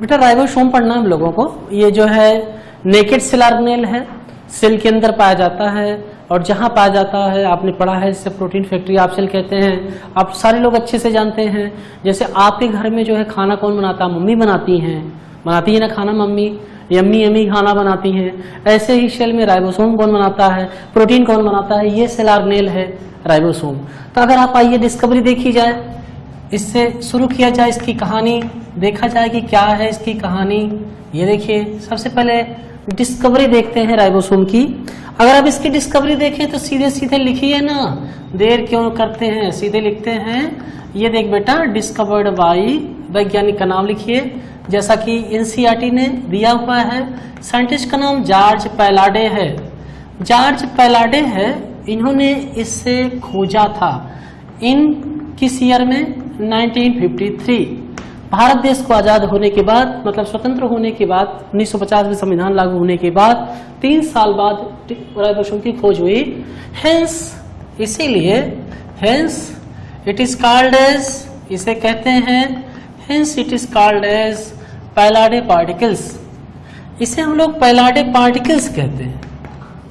बेटा राइबोसोम पढ़ना हम लोगों को, ये जो है नेकेड सेल ऑर्गेनेल है, सेल के अंदर पाया जाता है और जहां पाया जाता है आपने पढ़ा है जिसे प्रोटीन फैक्ट्री आप सेल कहते हैं। आप सारे लोग अच्छे से जानते हैं। जैसे आपके घर में जो है खाना कौन बनाता है? मम्मी बनाती है ना खाना, मम्मी यम्मी यम्मी खाना बनाती हैं। ऐसे ही सेल में राइबोसोम कौन बनाता है, प्रोटीन कौन बनाता है? ये सेल ऑर्गेनेल है राइबोसोम। तो अगर आप आइए डिस्कवरी देखी जाए, इससे शुरू किया जाए, इसकी कहानी देखा जाए कि क्या है इसकी कहानी। ये देखिए सबसे पहले डिस्कवरी देखते हैं राइबोसोम की। अगर आप इसकी डिस्कवरी देखें तो सीधे सीधे लिखिए ना, देर क्यों करते हैं, सीधे लिखते हैं। ये देख बेटा, डिस्कवर्ड बाई, वैज्ञानिक का नाम लिखिए जैसा कि एनसीईआरटी ने दिया हुआ है। साइंटिस्ट का नाम जॉर्ज पैलाडे है। जॉर्ज पैलाडे है, इन्होंने इससे खोजा था इन किस ईयर में? 1953। भारत देश को आजाद होने के बाद, मतलब स्वतंत्र होने के बाद, 1950 में संविधान लागू होने के बाद 3 साल बाद राइबोसोम की खोज हुई। हेंस, इसीलिए hence it is called as, इसे कहते हैं hence it is called as Palade particles. इसे हम लोग पैलाडे पार्टिकल्स कहते हैं।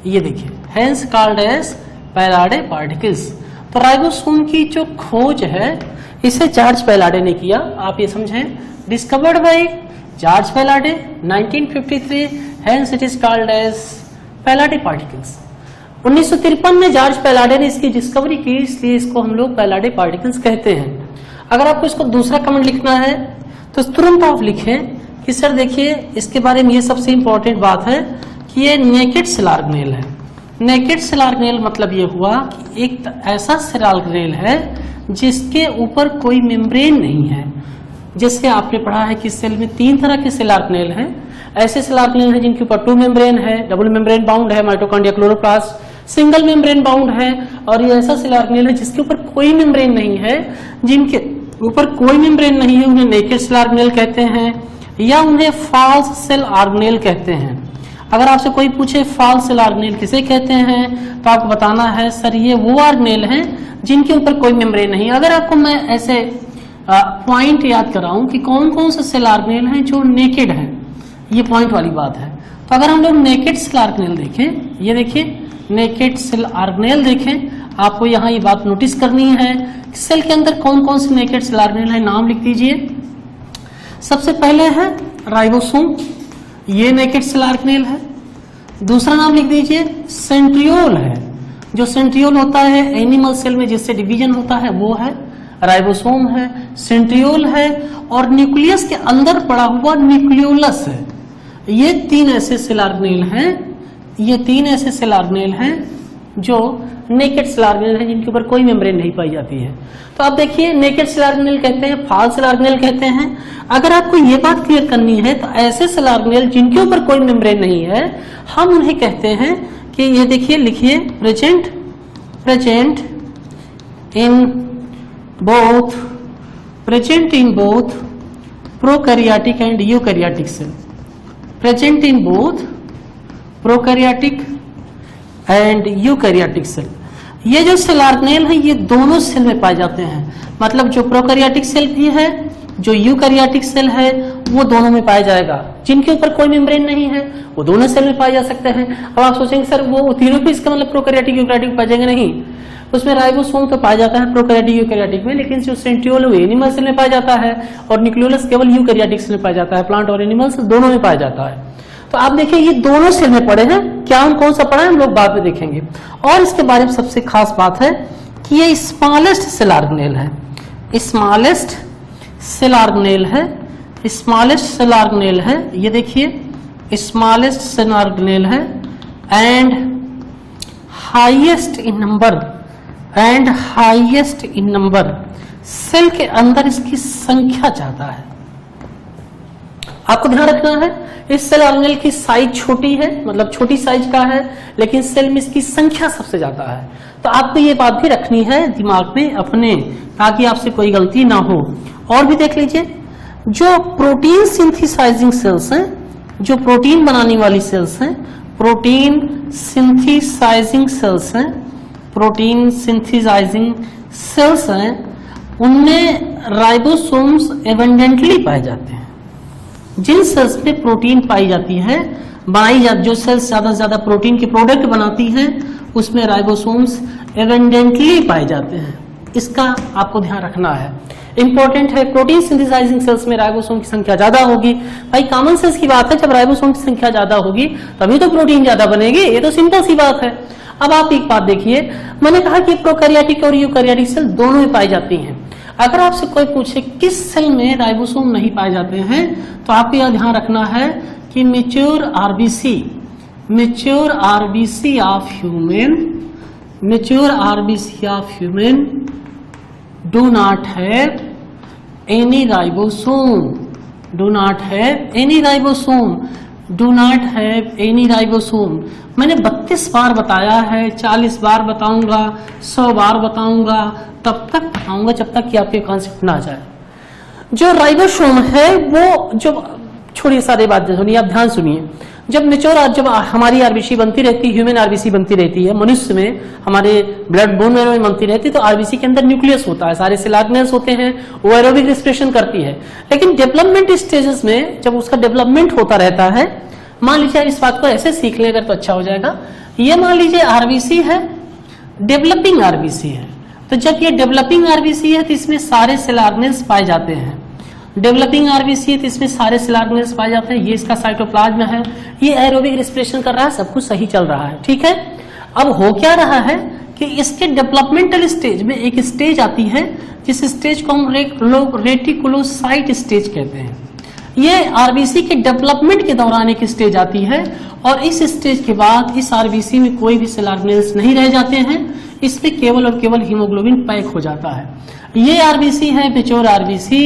ये देखिए, hence called as Palade particles. तो राइबोसोम की जो खोज है इसे जॉर्ज पैलाडे ने किया, आप ये समझें। Discovered by George Palade 1953, hence it is called as Palade particles. 1953 में जॉर्ज पैलाडे ने इसकी डिस्कवरी की, इसलिए इसको हम लोग पैलाडे पार्टिकल्स कहते हैं। अगर आपको इसको दूसरा कमेंट लिखना है तो तुरंत आप लिखें कि सर देखिए इसके बारे में ये सबसे इंपॉर्टेंट बात है कि ये नेकेड सेल ऑर्गेनेल है। नेकेड सेल ऑर्गेनेल मतलब ये हुआ कि एक ऐसा सेल ऑर्गेनेल है जिसके ऊपर कोई मेम्ब्रेन नहीं है। जैसे आपने पढ़ा है कि सेल में 3 तरह के सेल ऑर्गेनेल हैं। ऐसे सेल ऑर्गेनेल हैं जिनके ऊपर 2 मेम्ब्रेन है, डबल मेम्ब्रेन बाउंड है, mitochondria, chloroplast, single membrane bound है। और ये ऐसा सेल ऑर्गेनेल है जिसके ऊपर कोई मेम्ब्रेन नहीं है। जिनके ऊपर कोई मेम्ब्रेन नहीं है उन्हें नेकेड सेल ऑर्गेनेल कहते हैं या उन्हें फॉल्स सेल ऑर्गेनेल कहते हैं। अगर आपसे कोई पूछे फॉल्स सेल ऑर्गेनेल किसे कहते हैं तो आपको बताना है सर ये वो ऑर्गेनेल हैं जिनके ऊपर कोई मेम्ब्रेन नहीं। अगर आपको मैं ऐसे पॉइंट याद कराऊं कि कौन कौन से सेल ऑर्गेनेल हैं जो नेकेड हैं, ये पॉइंट वाली बात है। तो अगर हम लोग नेकेड सेल ऑर्गेनेल देखें, ये देखिए नेकेड सेल ऑर्गेनेल देखें, आपको यहाँ ये बात नोटिस करनी है सेल के अंदर कौन कौन से नेकेड सेल ऑर्गेनेल है, नाम लिख दीजिए। सबसे पहले है राइबोसोम, ये नेकेड सेल ऑर्गेनेल है। दूसरा नाम लिख दीजिए सेंट्रियोल है, जो सेंट्रियोल होता है एनिमल सेल में जिससे डिवीजन होता है वो है राइबोसोम है, सेंट्रियोल है। और न्यूक्लियस के अंदर पड़ा हुआ न्यूक्लियोलस है। ये 3 ऐसे सेल ऑर्गेनेल हैं, ये 3 ऐसे सेल ऑर्गेनेल हैं जो नेकेड सेल ऑर्गेनेल है जिनके ऊपर कोई मेम्ब्रेन नहीं पाई जाती है। तो आप देखिए नेकेड सेल ऑर्गेनेल कहते हैं, फॉल्स सेल ऑर्गेनेल कहते हैं। अगर आपको ये बात क्लियर करनी है तो ऐसे सेल ऑर्गेनेल जिनके ऊपर कोई मेम्ब्रेन नहीं है हम उन्हें कहते हैं कि ये देखिए, लिखिए present in both prokaryotic and eukaryotic cell. Present in both prokaryotic and eukaryotic cell. ये जो सेल ऑर्गेनेल है ये दोनों सेल में पाए जाते हैं, मतलब जो प्रोकैरियोटिक सेल भी है जो यूकैरियोटिक सेल है वो दोनों में पाया जाएगा। जिनके ऊपर कोई मेम्ब्रेन नहीं है वो दोनों सेल में पाए जा सकते हैं। अब आप सोचेंगे सर वो तीनों पे इसका मतलब प्रोकैरियोटिक यूकैरियोटिक पाए जाएंगे, नहीं। उसमें राइबोसोम तो पाया जाता है प्रोकैरियोटिक यूकैरियोटिक में, लेकिन जो सेंट्रियोल है एनिमल सेल में पाया जाता है और न्यूक्लियोलस केवल यूकैरियोटिक सेल में पाया जाता है। प्लांट और एनिमल्स दोनों में पाया जाता है। तो आप देखिए ये दोनों सेल में पड़े हैं। क्या हम कौन सा पढ़ा है हम लोग बाद में देखेंगे। और इसके बारे में सबसे खास बात है कि ये स्मॉलेस्ट सेल ऑर्गेनेल है, स्मॉलेस्ट सेल ऑर्गेनेल है, स्मॉलेस्ट सेल ऑर्गेनेल है। ये देखिए स्मॉलेस्ट सेल ऑर्गेनेल है and highest in number cell के अंदर इसकी संख्या ज्यादा है। आपको ध्यान रखना है इस सेल ऑर्गेनेल की साइज छोटी है, मतलब छोटी साइज का है, लेकिन सेल में इसकी संख्या सबसे ज्यादा है। तो आपको ये बात भी रखनी है दिमाग में अपने, ताकि आपसे कोई गलती ना हो। और भी देख लीजिए जो प्रोटीन सिंथेसाइजिंग सेल्स हैं, जो प्रोटीन बनाने वाली सेल्स हैं, प्रोटीन सिंथेसाइजिंग सेल्स हैं, प्रोटीन सिंथेसाइजिंग सेल्स हैं, उनमें राइबोसोम्स एबंडेंटली पाए जाते हैं। जिन सेल्स में प्रोटीन पाई जाती है, जो सेल्स ज्यादा से ज्यादा प्रोटीन के प्रोडक्ट बनाती हैं, उसमें राइबोसोम्स एबंडेंटली पाए जाते हैं। इसका आपको ध्यान रखना है, इंपॉर्टेंट है। प्रोटीन सिंथेसाइजिंग सेल्स में राइबोसोम की संख्या ज्यादा होगी। भाई कॉमन सेंस की बात है, जब राइबोसोम की संख्या ज्यादा होगी तभी तो प्रोटीन ज्यादा बनेगी, ये तो सिंपल सी बात है। अब आप एक बात देखिए, मैंने कहा कि प्रोकैरियोटिक और यूकैरियोटिक सेल दोनों में पाई जाती हैं। अगर आपसे कोई पूछे किस सेल में राइबोसोम नहीं पाए जाते हैं, तो आपको यह ध्यान रखना है कि mature RBC of human do not have any ribosome, मैंने 32 बार बताया है, 40 बार बताऊंगा, 100 बार बताऊंगा, तब तक बताऊंगा जब तक कि आपके कॉन्सेप्ट ना आ जाए। जो राइबोसोम है वो, जो छोड़िए सारी बातें सुनिए, आप ध्यान सुनिए। जब हमारी आरबीसी बनती रहती है, ह्यूमन आरबीसी बनती रहती है, मनुष्य में हमारे ब्लड बोन में बनती रहती है, तो आरबीसी के अंदर न्यूक्लियस होता है, सारे सेल ऑर्गेनेल्स होते हैं, वो एरोबिक रेस्पिरेशन करती है। लेकिन डेवलपमेंट स्टेजेस में जब उसका डेवलपमेंट होता रहता है, मान लीजिए इस बात को ऐसे सीख लें अगर तो अच्छा हो जाएगा। ये मान लीजिए आरबीसी है, डेवलपिंग आरबीसी है, तो जब ये डेवलपिंग आरबीसी है तो इसमें सारे सेल ऑर्गेनेल्स पाए जाते हैं। डेवलपिंग आरबीसी है तो इसमें सारे सेल ऑर्गेनेल्स पाए जाते हैं। ये इसका साइटोप्लाज्म है, ये एरोबिक रेस्पिरेशन कर रहा है, सब कुछ सही चल रहा है, ठीक है। अब हो क्या रहा है कि इसके डेवलपमेंटल स्टेज में एक स्टेज आती है, जिस स्टेज को हम रेटिकुलोसाइट स्टेज कहते हैं। ये आरबीसी के डेवलपमेंट के दौरान एक स्टेज आती है, और इस स्टेज के बाद इस आरबीसी में कोई भी सेल ऑर्गेनेल्स नहीं रह जाते हैं, इसमें केवल और केवल हीमोग्लोबिन पैक हो जाता है। ये आरबीसी है मैच्योर आरबीसी,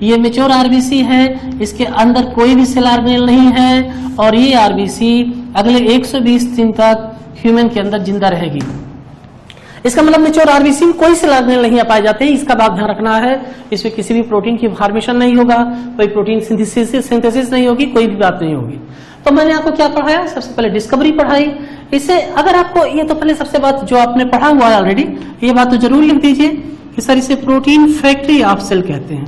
ये मैच्योर आरबीसी है, इसके अंदर कोई भी सेल ऑर्गेनेल नहीं है, और ये आरबीसी अगले 120 दिन तक ह्यूमन के अंदर जिंदा रहेगी। इसका मतलब मैच्योर आरबीसी में कोई सेल ऑर्गेनेल नहीं पाए जाते हैं। इसका बात ध्यान रखना है, इसमें किसी भी प्रोटीन की फॉर्मेशन नहीं होगा, कोई प्रोटीन सिंथेसिस नहीं होगी, कोई भी बात नहीं होगी। तो मैंने आपको क्या पढ़ाया, सबसे पहले डिस्कवरी पढ़ाई। इसे अगर आपको ये तो पहले सबसे बात जो आपने पढ़ा हुआ है ऑलरेडी, ये बात तो जरूर लिख दीजिए कि सर इसे प्रोटीन फैक्ट्री ऑफ सेल कहते हैं,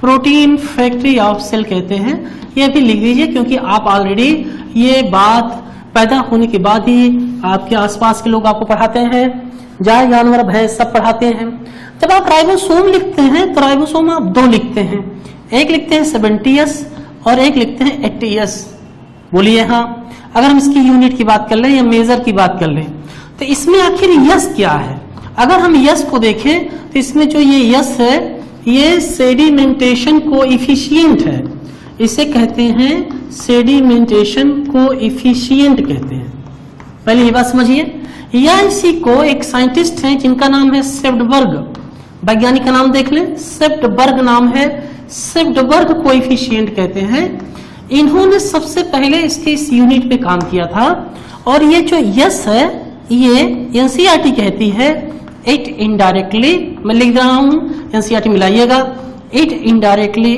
प्रोटीन फैक्ट्री ऑफ सेल कहते हैं। ये भी लिख दीजिए, क्योंकि आप ऑलरेडी ये बात पैदा होने के बाद ही आपके आसपास के लोग आपको पढ़ाते हैं, गाय जानवर भैंस सब पढ़ाते हैं। जब आप राइबोसोम लिखते हैं तो राइबोसोम आप दो लिखते हैं, एक लिखते हैं 70S और एक लिखते हैं 80S। बोलिए हाँ। अगर हम इसकी यूनिट की बात कर लें या मेजर की बात कर लें, तो इसमें आखिर यस क्या है? अगर हम यस को देखें तो इसमें जो ये यस है, ये सेडिमेंटेशन कोएफिशिएंट है, इसे कहते हैं सेडिमेंटेशन कोएफिशिएंट कहते हैं। पहले ये बात समझिए। या इसी को एक साइंटिस्ट हैं जिनका नाम है सेप्टबर्ग, वैज्ञानिक का नाम देख लें, सेप्टबर्ग नाम है, सेप्टबर्ग कोएफिशिएंट कहते हैं। इन्होंने सबसे पहले इसके इस यूनिट पे काम किया था, और ये जो यस है ये एनसीईआरटी कहती है इट इनडायरेक्टली, मैं लिख रहा हूं एनसीईआरटी मिलाइएगा, इट इनडायरेक्टली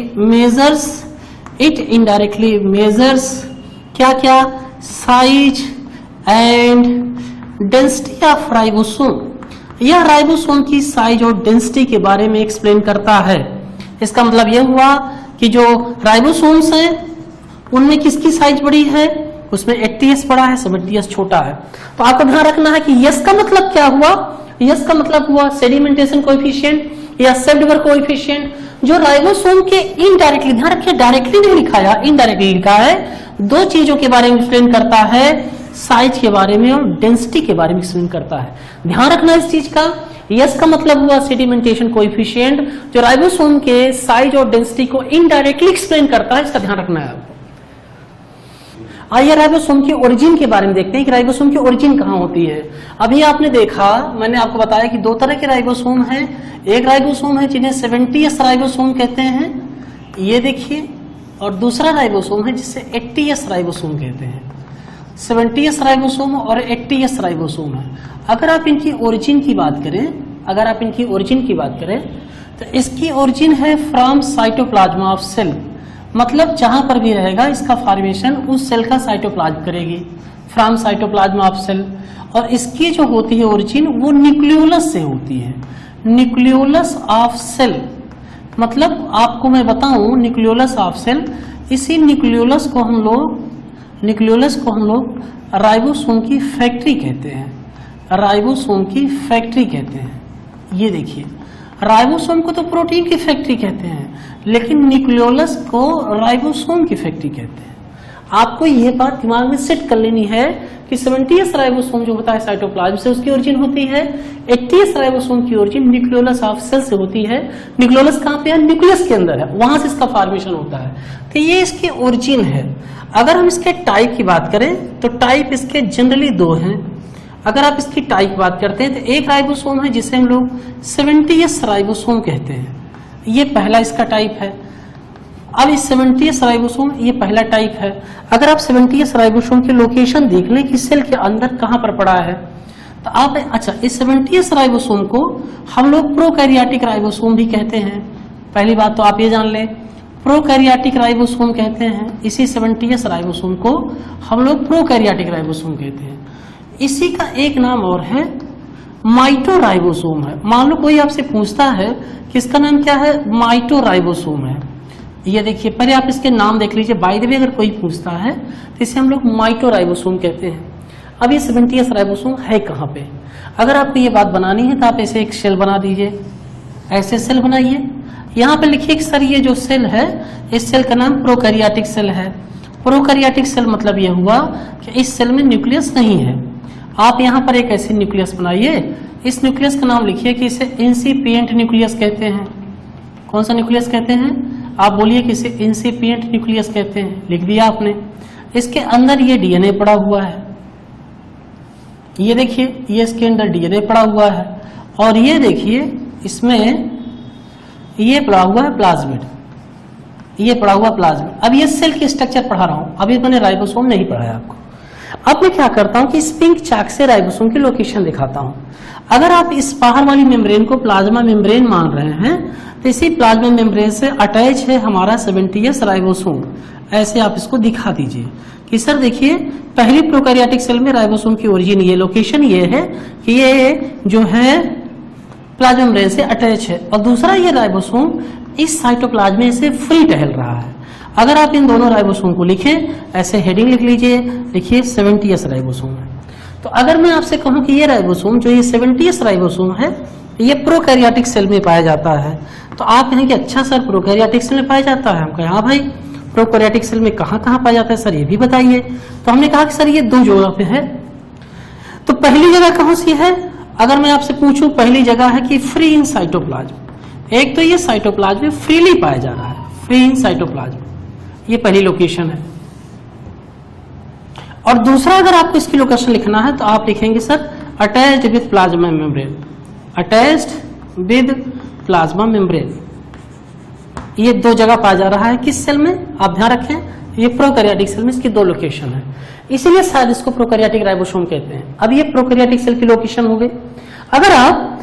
मेजर्स क्या क्या, size and density of ribosome. यह राइबोसोम की साइज और डेंसिटी के बारे में एक्सप्लेन करता है। इसका मतलब यह हुआ कि जो राइबोसोम्स हैं उनमें किसकी साइज बड़ी है, उसमें 80S बड़ा है, 70S छोटा है। तो आपको ध्यान रखना है कि यस का मतलब क्या हुआ, यस का मतलब हुआ सेडिमेंटेशन कोएफिशिएंट या सेप्टबर्ग कोएफिशिएंट, जो राइबोसोम के इनडायरेक्टली, ध्यान रखिए डायरेक्टली नहीं लिखा है, इनडायरेक्टली लिखा है, दो चीजों के बारे में एक्सप्लेन करता है, साइज के बारे में और डेंसिटी के बारे में एक्सप्लेन करता है। ध्यान रखना इस चीज का। यस का मतलब हुआ सेडिमेंटेशन कोएफिशिएंट, जो राइबोसोम के साइज और डेंसिटी को इनडायरेक्टली एक्सप्लेन करता है, इसका ध्यान रखना है आपको। आइए राइबोसोम की ओरिजिन के बारे में देखते हैं कि राइबोसोम की ओरिजिन कहाँ होती है। अभी आपने देखा, मैंने आपको बताया कि दो तरह के राइबोसोम हैं। एक राइबोसोम है जिन्हें 70S राइबोसोम कहते हैं, ये देखिए, और दूसरा राइबोसोम है जिसे 80S राइबोसोम कहते हैं। 70S राइबोसोम और 80S राइबोसोम है। अगर आप इनकी ओरिजिन की बात करें, तो इसकी ओरिजिन है फ्रॉम साइटोप्लाज्म ऑफ सेल, मतलब जहां पर भी रहेगा इसका फॉर्मेशन उस सेल का साइटोप्लाज्म करेगी, फ्रॉम साइटोप्लाज्म ऑफ सेल। और इसकी जो होती है ओरिजिन वो न्यूक्लियोलस से होती है, न्यूक्लियोलस ऑफ सेल। मतलब आपको मैं बताऊं न्यूक्लियोलस ऑफ सेल, इसी न्यूक्लियोलस को हम लोग राइबोसोम की फैक्ट्री कहते हैं, राइबोसोम की फैक्ट्री कहते हैं। ये देखिए, राइबोसोम को तो प्रोटीन की फैक्ट्री कहते हैं, लेकिन न्यूक्लियोलस को राइबोसोम की फैक्ट्री कहते हैं। आपको ये बात दिमाग में सेट कर लेनी है कि 70s राइबोसोम जो होता है साइटोप्लाज्म से, उसकी ओरिजिन होती है। 80s राइबोसोम की ओरिजिन न्यूक्लियोलस ऑफ सेल से होती है। न्यूक्लियोलस कहाँ पे है? न्यूक्लियस के अंदर है, वहां से इसका फॉर्मेशन होता है। तो ये इसकी ओरिजिन है। अगर हम इसके टाइप की बात करें तो टाइप इसके जनरली 2 हैं। अगर आप इसकी टाइप बात करते हैं तो एक राइबोसोम है जिसे हम लोग 70s राइबोसोम कहते हैं, ये पहला इसका टाइप है। अब इस 70s राइबोसोम ये पहला टाइप है। अगर आप 70s राइबोसोम की लोकेशन देख लें कि सेल के अंदर कहां पर पड़ा है, तो आप अच्छा इस 70s राइबोसोम को हम लोग प्रोकैरियोटिक राइबोसोम भी कहते हैं। पहली बात तो आप ये जान लें, प्रोकैरियोटिक राइबोसोम कहते हैं। इसी 70s राइबोसोम को हम लोग प्रोकैरियोटिक राइबोसोम कहते हैं। इसी का एक नाम और है माइटोराइबोसोम है। मान लो कोई आपसे पूछता है कि इसका नाम क्या है, माइटोराइबोसोम है। ये देखिए, पहले आप इसके नाम देख लीजिए। बाय द वे अगर कोई पूछता है तो इसे हम लोग माइटोराइबोसोम कहते हैं। अब ये 70s राइबोसोम है कहाँ पे? अगर आपको ये बात बनानी है तो आप ऐसे एक सेल बना दीजिए, ऐसे सेल बनाइए। यहाँ पे लिखिए कि सर ये जो सेल है, इस सेल का नाम प्रोकैरियोटिक सेल है। प्रोकैरियोटिक सेल मतलब ये हुआ कि इस सेल में न्यूक्लियस नहीं है। आप यहाँ पर एक ऐसी न्यूक्लियस बनाइए, इस न्यूक्लियस का नाम लिखिए कि इसे इंसिपिएंट न्यूक्लियस कहते हैं। कौन सा न्यूक्लियस कहते हैं? आप बोलिए कि इसे इंसिपिएंट न्यूक्लियस कहते हैं। लिख दिया आपने। इसके अंदर ये डीएनए पड़ा हुआ है, ये देखिए, ये इसके अंदर डीएनए पड़ा हुआ है। और ये देखिए इसमें ये पड़ा हुआ है प्लाज्मिड, ये पड़ा हुआ प्लाज्मिड। अब ये सेल की स्ट्रक्चर पढ़ा रहा हूं, अभी मैंने राइबोसोम नहीं पढ़ाया आपको। अब मैं क्या करता हूं कि इस पिंक चाक से राइबोसोम की लोकेशन दिखाता हूं। अगर आप इस बाहर वाली मेम्ब्रेन को प्लाज्मा मेम्ब्रेन मान रहे हैं तो इसी प्लाज्मा मेम्ब्रेन से अटैच है हमारा 70s राइबोसोम। ऐसे आप इसको दिखा दीजिए कि सर देखिए, पहली प्रोकैरियोटिक सेल में राइबोसोम की ओरिजिन, ये लोकेशन ये है कि ये जो है प्लाज्मा मेम्ब्रेन से अटैच है, और दूसरा ये राइबोसोम इस साइटोप्लाज्म में से फ्री टहल रहा है। अगर आप इन दोनों राइबोसोम को लिखें, ऐसे हेडिंग लिख लीजिए, लिखिए 70s राइबोसोम है। तो अगर मैं आपसे कहूं कि ये राइबोसोम जो ये 70s राइबोसोम है, ये प्रोकैरियोटिक सेल में पाया जाता है, तो आप कहेंगे अच्छा सर प्रोकैरियोटिक सेल में पाया जाता है। हम कहें हाँ भाई, प्रोकैरियोटिक सेल में कहाँ कहाँ पाया जाता है सर, ये भी बताइए। तो हमने कहा कि सर ये 2 जगह पे है। तो पहली जगह कौन सी है? अगर मैं आपसे पूछूं, पहली जगह है कि फ्री इन साइटोप्लाज्म। एक तो ये साइटोप्लाज्म में फ्रीली पाया जा रहा है, फ्री इन साइटोप्लाज्म, ये पहली लोकेशन है। और दूसरा अगर आपको इसकी लोकेशन लिखना है तो आप लिखेंगे sir attached with plasma membrane, attached with plasma membrane. ये 2 जगह पाया जा रहा है किस सेल में? आप ध्यान रखें, ये प्रोकैरियोटिक सेल में इसकी 2 लोकेशन है, इसीलिए शायद इसको प्रोकैरियोटिक राइबोसोम कहते हैं। अब ये प्रोकैरियोटिक सेल की लोकेशन हो गई। अगर आप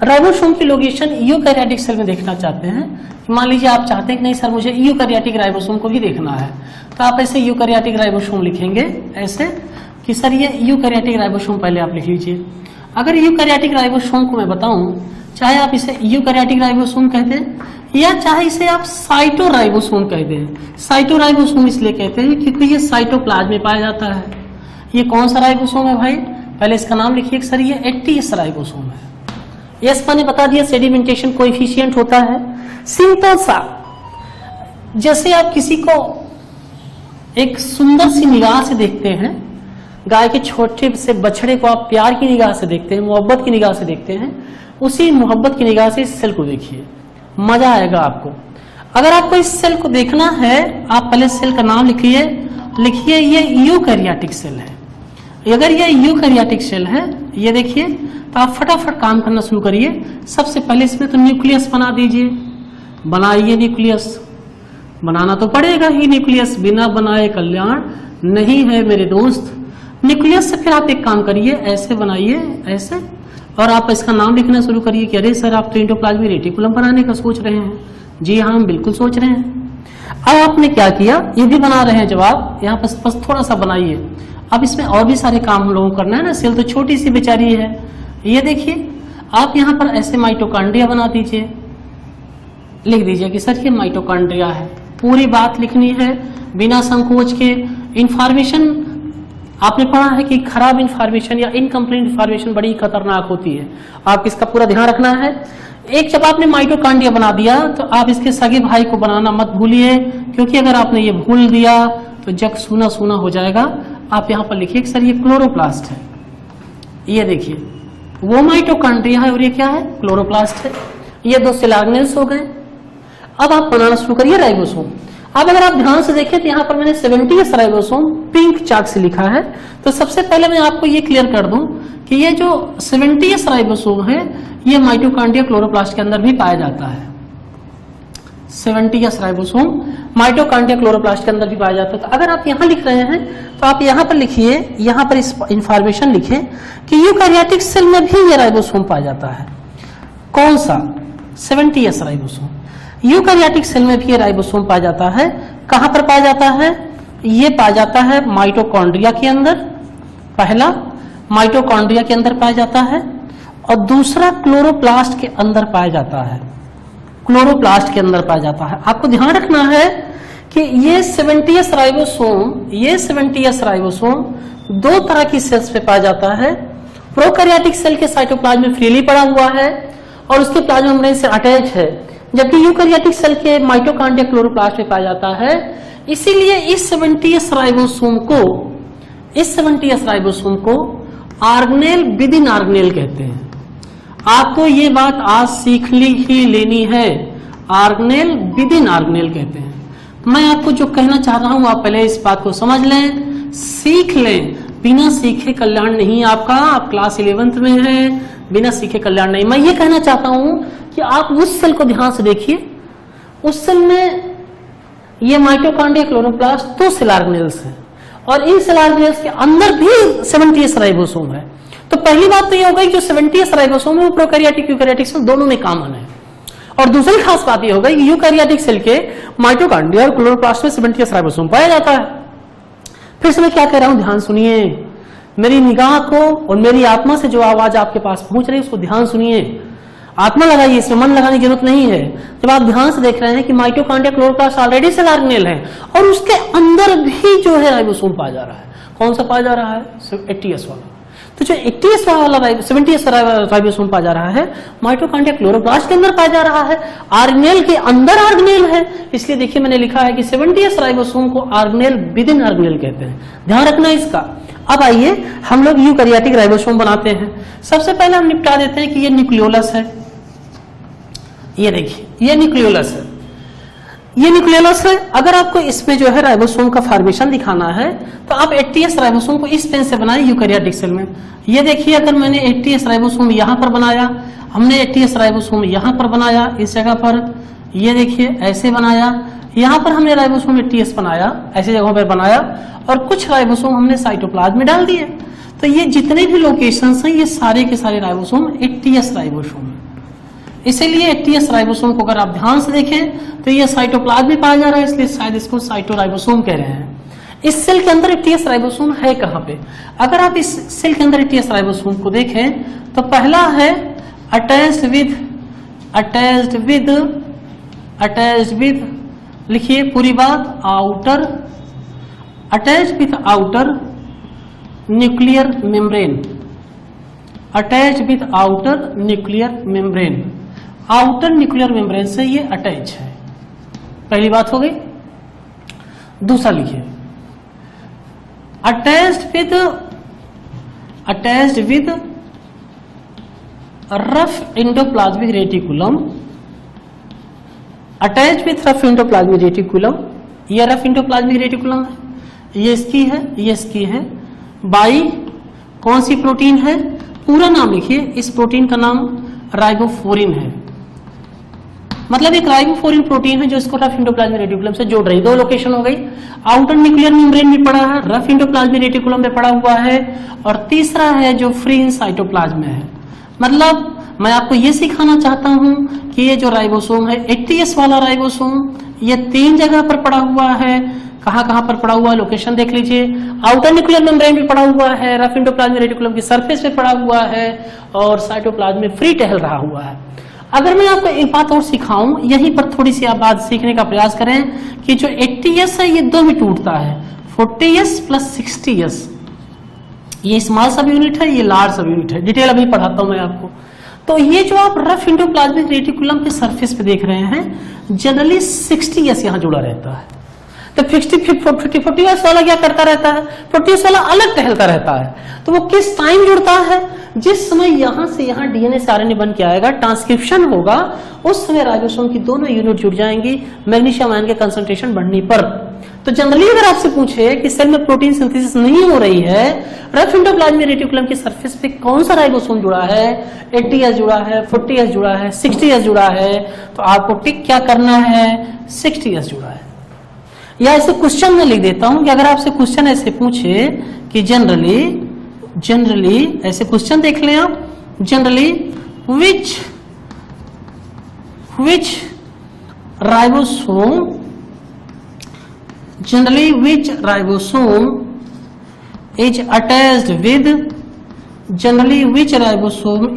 राइबोसोम की लोकेशन यूकैरियोटिक सेल में देखना चाहते हैं, मान लीजिए आप चाहते हैं कि नहीं सर मुझे यूकैरियोटिक राइबोसोम को भी देखना है, तो आप ऐसे यूकैरियोटिक राइबोसोम लिखेंगे ऐसे कि सर ये यूकैरियोटिक राइबोसोम पहले आप लिख लीजिए। अगर यूकैरियोटिक राइबोसोम को मैं बताऊं, चाहे आप इसे यूकैरियोटिक राइबोसोम कहते हैं या चाहे इसे आप साइटोराइबोसोम कहते हैं। साइटोराइबोसोम इसलिए कहते हैं क्योंकि ये साइटोप्लाज्म में पाया जाता है। ये कौन सा राइबोसोम है भाई? पहले इसका नाम लिखिए सर ये 80s राइबोसोम है। यस मैंने बता दिया, सेडिमेंटेशन कोएफिशिएंट होता है सिंपल सा। जैसे आप किसी को एक सुंदर सी निगाह से देखते हैं, गाय के छोटे से बछड़े को आप प्यार की निगाह से देखते हैं, मोहब्बत की निगाह से देखते हैं, उसी मोहब्बत की निगाह से इस सेल को देखिए, मजा आएगा आपको। अगर आपको इस सेल को देखना है, आप पहले सेल का नाम लिखिए, लिखिए ये यूकैरियोटिक सेल है। अगर ये यूकैरियोटिक सेल है, ये देखिए, तो आप फटाफट काम करना शुरू करिए। सबसे पहले इसमें तो न्यूक्लियस बना दीजिए, बनाइए न्यूक्लियस, बनाना तो पड़ेगा ही न्यूक्लियस, बिना बनाए कल्याण नहीं है मेरे दोस्त। न्यूक्लियस से फिर आप एक काम करिए, ऐसे बनाइए ऐसे, और आप इसका नाम लिखना शुरू करिए कि अरे सर आप तो एंडोप्लाज्मिक रेटिकुलम बनाने का सोच रहे हैं। जी हाँ, हम बिल्कुल सोच रहे हैं। अब आपने क्या किया, ये भी बना रहे हैं जवाब, यहाँ पर बस थोड़ा सा बनाइए। अब इसमें और भी सारे काम हम लोगों को करना है ना, सेल तो छोटी सी बेचारी है। ये देखिए, आप यहाँ पर ऐसे माइटोकॉन्ड्रिया बना दीजिए, लिख दीजिए कि सर ये माइटोकॉन्ड्रिया है, पूरी बात लिखनी है बिना संकोच के। इंफॉर्मेशन आपने पढ़ा है कि खराब इंफॉर्मेशन या इनकम्प्लीट इंफॉर्मेशन बड़ी खतरनाक होती है, आप इसका पूरा ध्यान रखना है। एक जब आपने माइटोकॉन्ड्रिया बना दिया तो आप इसके सगे भाई को बनाना मत भूलिए, क्योंकि अगर आपने ये भूल दिया तो जग सूना सूना हो जाएगा। आप यहाँ पर लिखिए कि सर ये क्लोरोप्लास्ट है, ये देखिए वो माइटोकॉन्ड्रिया है और ये क्या है, क्लोरोप्लास्ट है। ये दो सेल ऑर्गेनेल्स हो गए। अब आप बनाना शुरू करिए राइबोसोम। अब अगर आप ध्यान से देखें तो यहाँ पर मैंने 70s राइबोसोम पिंक चाक से लिखा है। तो सबसे पहले मैं आपको ये क्लियर कर दूं कि ये जो 70s राइबोसोम है ये माइटोकॉन्ड्रिया क्लोरोप्लास्ट के अंदर भी पाया जाता है। 70s राइबोसोम माइटोकॉन्ड्रिया क्लोरोप्लास्ट के अंदर भी पाया जाता है। तो अगर आप यहाँ लिख रहे हैं तो आप यहाँ पर लिखिए, यहाँ पर इस इंफॉर्मेशन लिखें कि यूकैरियोटिक सेल में भी ये राइबोसोम पाया जाता है। कौन सा? 70s ribosome. यूकैरियोटिक सेल में भी ये राइबोसोम पाया जाता है। कहां पर पाया जाता है? ये पाया जाता है माइटोकॉन्ड्रिया के अंदर, पहला माइटोकॉन्ड्रिया के अंदर पाया जाता है और दूसरा क्लोरोप्लास्ट के अंदर पाया जाता है। क्लोरोप्लास्ट के अंदर पाया जाता है। आपको ध्यान रखना है कि ये 70s राइबोसोम दो तरह की सेल्स पे पाया जाता है। प्रोकैरियोटिक सेल के साइटोप्लाज्म में फ्रीली पड़ा हुआ है और उसके प्लाज्मा मेम्ब्रेन से अटैच है, जबकि यूकैरियोटिक सेल के माइटोकॉन्ड्रिया क्लोरोप्लास्ट में पाया जाता है। इसीलिए इस 70s राइबोसोम को ऑर्गेनेल विद इन ऑर्गेनेल कहते हैं। आपको ये बात आज सीख ही लेनी है, ऑर्गेनेल विद इन ऑर्गेनेल कहते हैं। मैं आपको जो कहना चाह रहा हूं आप पहले इस बात को समझ लें, सीख लें। बिना सीखे कल्याण नहीं आपका। आप क्लास 11th में हैं, बिना सीखे कल्याण नहीं। मैं ये कहना चाहता हूं कि आप उस सेल को ध्यान से देखिए, उस सेल में ये माइटोकॉन्ड्रिया क्लोरोप्लास्ट दो सेल ऑर्गेनेल्स हैं और इन सेल ऑर्गेनेल्स के अंदर भी 70s राइबोसोम है। तो पहली बात तो ये हो गई जो 70s राइबोसोम है वो प्रोकैरियोटिक यूकैरियोटिक सेल दोनों में कॉमन है। और दूसरी खास बात ये हो गई कि यूकैरियोटिक सेल के माइटोकॉन्ड्रिया और क्लोरोप्लास्ट में 70s राइबोसोम पाया जाता है। फिर से मैं क्या कह रहा हूं, ध्यान सुनिए। मेरी निगाह को और मेरी आत्मा से जो आवाज आपके पास पहुंच रही है उसको ध्यान सुनिए, आत्मा लगाइए, इसमें मन लगाने की जरूरत नहीं है। जब आप ध्यान से देख रहे हैं कि mitochondria chloroplast already cell organelle है और उसके अंदर भी जो है राइबोसोम पाया जा रहा है। कौन सा पाया जा रहा है? 80s वाला। तो जो 80s वाला 70s राइबोसोम पाया जा रहा है माइटोकॉन्ड्रिया क्लोरोप्लास्ट के अंदर पाया जा रहा है, ऑर्गेनेल के अंदर ऑर्गेनेल है। इसलिए देखिए मैंने लिखा है कि 70s राइबोसोम को ऑर्गेनेल विद इन ऑर्गेनेल कहते हैं। ध्यान रखना इसका। अब आइए हम लोग यूकैरियोटिक राइबोसोम बनाते हैं। सबसे पहले हम निपटा देते हैं कि ये न्यूक्लियोलस है। ये देखिए ये न्यूक्लियोलस है, ये न्यूक्लियोलस है। अगर आपको इसमें जो है राइबोसोम का फॉर्मेशन दिखाना है तो आप 80s राइबोसोम को इस पेन से बनाए यूकैरियोटिक सेल में। ये देखिए अगर मैंने 80s राइबोसोम यहां पर बनाया, हमने 80s राइबोसोम यहां पर बनाया इस जगह पर, ये देखिए ऐसे बनाया, यहां पर हमने राइबोसोम 80s बनाया, ऐसी जगहों पर बनाया और कुछ राइबोसोम हमने साइटोप्लाज्म में डाल दिए। तो ये जितने भी लोकेशंस हैं ये सारे के सारे राइबोसोम 80s राइबोसोम है। इसीलिए 80s राइबोसोम को अगर आप ध्यान से देखें तो ये साइटोप्लाज्म में पाया जा रहा है, इसलिए शायद इसको साइटोराइबोसोम कह रहे हैं। इस सेल के अंदर 80s राइबोसोम है कहां पे? अगर आप इस सेल के अंदर 80s राइबोसोम को देखें तो पहला है अटैच्ड विद लिखिए पूरी बात, outer attached with outer nuclear membrane, attached with outer nuclear membrane, outer nuclear membrane से ये अटैच है। पहली बात हो गई। दूसरा लिखिए attached with rough endoplasmic reticulum, attach with rough endoplasmic reticulum. ये रफ एंडोप्लाज्मिक रेटिकुलम है, ये इसकी है, ये इसकी है। बाई कौन सी प्रोटीन है? पूरा नाम लिखिए, इस प्रोटीन का नाम राइबोफ्लोरिन है। मतलब एक राइबोफ्लोरिन प्रोटीन है जो इसको रफ एंडोप्लाज्मिक रेटिकुलम से जोड़ रही। दो लोकेशन हो गई, आउटर न्यूक्लियर मेम्ब्रेन में पड़ा है, रफ एंडोप्लाज्मिक रेटिकुलम में पड़ा हुआ है, और तीसरा है जो फ्री इन साइटोप्लाज्म में है। मतलब मैं आपको ये सिखाना चाहता हूं कि ये जो राइबोसोम है 80s वाला राइबोसोम, ये 3 जगह पर पड़ा हुआ है। कहां पर पड़ा हुआ है? लोकेशन देख लीजिए। आउटर न्यूक्लियर मेम्ब्रेन में पड़ा हुआ है, रफ एंडोप्लाज्मिक रेटिकुलम की सरफेस पे पड़ा हुआ है और साइटोप्लाज्म में फ्री टहल रहा हुआ है। अगर मैं आपको एक बात और सिखाऊं, यहीं पर थोड़ी सी आप बात सीखने का प्रयास करें कि जो 80s है ये दो में टूटता है, 40s प्लस 60s। ये स्मॉल सब यूनिट है, ये लार्ज सब यूनिट है। डिटेल अभी पढ़ाता हूं मैं आपको। तो ये जो आप रफ एंडोप्लाज्मिक रेटिकुलम के सरफेस पे देख रहे हैं, जनरली 60s यहां जुड़ा रहता है। तो 40s वाला क्या करता रहता है, 40s वाला अलग टहलता रहता है। तो वो किस टाइम जुड़ता है, जिस समय यहां से यहां डीएनए से आरएनए बन के आएगा, ट्रांसक्रिप्शन होगा, उस समय राइबोसोम की दोनों यूनिट जुड़ जाएंगी मैग्नीशियम आयन के कंसंट्रेशन बढ़ने पर। तो जनरली अगर आपसे पूछे कि सेल में प्रोटीन सिंथेसिस नहीं हो रही है, रफ एंडोप्लाज्मिक रेटिकुलम के सरफेस पे कौन सा राइबोसोम जुड़ा है, 80s जुड़ा है, 40s जुड़ा है, 60s जुड़ा है, तो आपको टिक क्या करना है, 60s जुड़ा है। या ऐसे क्वेश्चन में लिख देता हूं कि अगर आपसे क्वेश्चन ऐसे पूछे कि जनरली ऐसे क्वेश्चन देख लें आप, generally which ribosome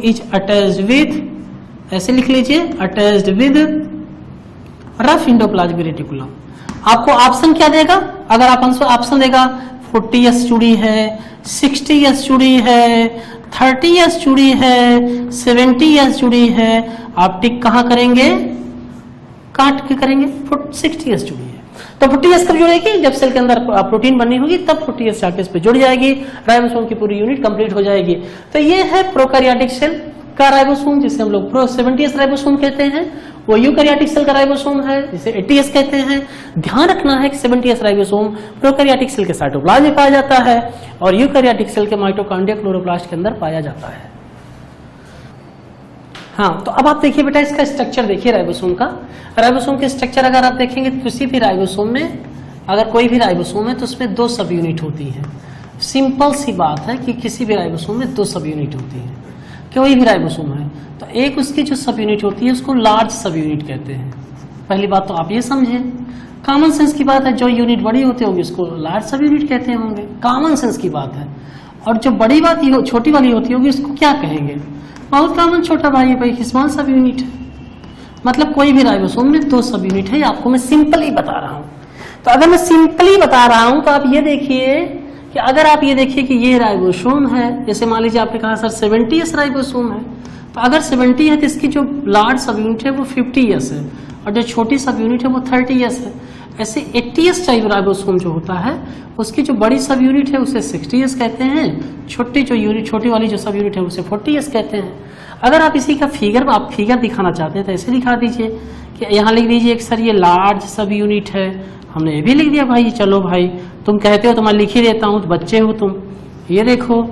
is attached with, ऐसे लिख लीजिए, attached with rough endoplasmic reticulum. आपको ऑप्शन क्या देगा, अगर आप ऑप्शन देगा 40s जुड़ी है, 60s जुड़ी है, 30s जुड़ी है, 70s जुड़ी है, आप टिक कहां करेंगे, काट के करेंगे, 60s जुड़ी है। तो 40s कब जुड़ेगी, जब सेल के अंदर प्रोटीन बननी होगी तब 40s जाके इस पे जुड़ जाएगी, राइबोसोम की पूरी यूनिट कंप्लीट हो जाएगी। तो ये है प्रोकैरियोटिक सेल का राइबोसोम, जिसे हम लोग 70s राइबोसोम कहते हैं। वो यूकैरियोटिक सेल का राइबोसोम है, जिसे 80s कहते हैं। ध्यान रखना है कि 70s राइबोसोम प्रोकैरियोटिक सेल के साइटोप्लाज्म में पाया जाता है और यूकैरियोटिक सेल के माइटोकॉन्ड्रिया क्लोरोप्लास्ट के अंदर पाया जाता है। हाँ, तो अब आप देखिए बेटा, इसका स्ट्रक्चर देखिए राइबोसोम का। राइबोसोम के स्ट्रक्चर अगर आप देखेंगे तो किसी भी राइबोसोम में, अगर कोई भी राइबोसोम है तो उसमें 2 सब यूनिट होती है। सिंपल सी बात है कि किसी भी राइबोसोम में 2 सब यूनिट होती है, कोई भी राइबोसोम है तो एक उसकी जो सब यूनिट होती है उसको लार्ज सब यूनिट कहते हैं। पहली बात तो आप ये समझें, कॉमन सेंस की बात है, जो यूनिट बड़ी होती होगी उसको लार्ज सब यूनिट कहते होंगे, कॉमन सेंस की बात है। और जो बड़ी बात छोटी वाली होती होगी उसको क्या कहेंगे, बहुत कॉमन छोटा भाई भाई स्मॉल सब यूनिट है। मतलब कोई भी राइबोसोम में 2 सब यूनिट है, आपको मैं सिंपली बता रहा हूं। तो अगर मैं सिंपली बता रहा हूं तो आप ये देखिए कि अगर आप ये देखिए कि ये राइबोसोम है, जैसे मान लीजिए आपने कहा सर 70s राइबोसोम है, तो अगर 70 है तो इसकी जो लार्ज सब यूनिट है वो 50s है और जो छोटी सब यूनिट है वो 30s है। ऐसे 80s टाइप राइबोसोम जो होता है उसकी जो बड़ी सब यूनिट है उसे 60s कहते हैं, छोटी वाली जो सब यूनिट है उसे 40s कहते हैं। अगर आप इसी का फिगर दिखाना चाहते हैं तो ऐसे दिखा दीजिए कि यहाँ लिख दीजिए कि सर ये लार्ज सब यूनिट है, हमने ये भी लिख दिया भाई, चलो भाई तुम कहते हो तो मैं लिख ही देता हूँ, तो बच्चे हो तुम। ये देखो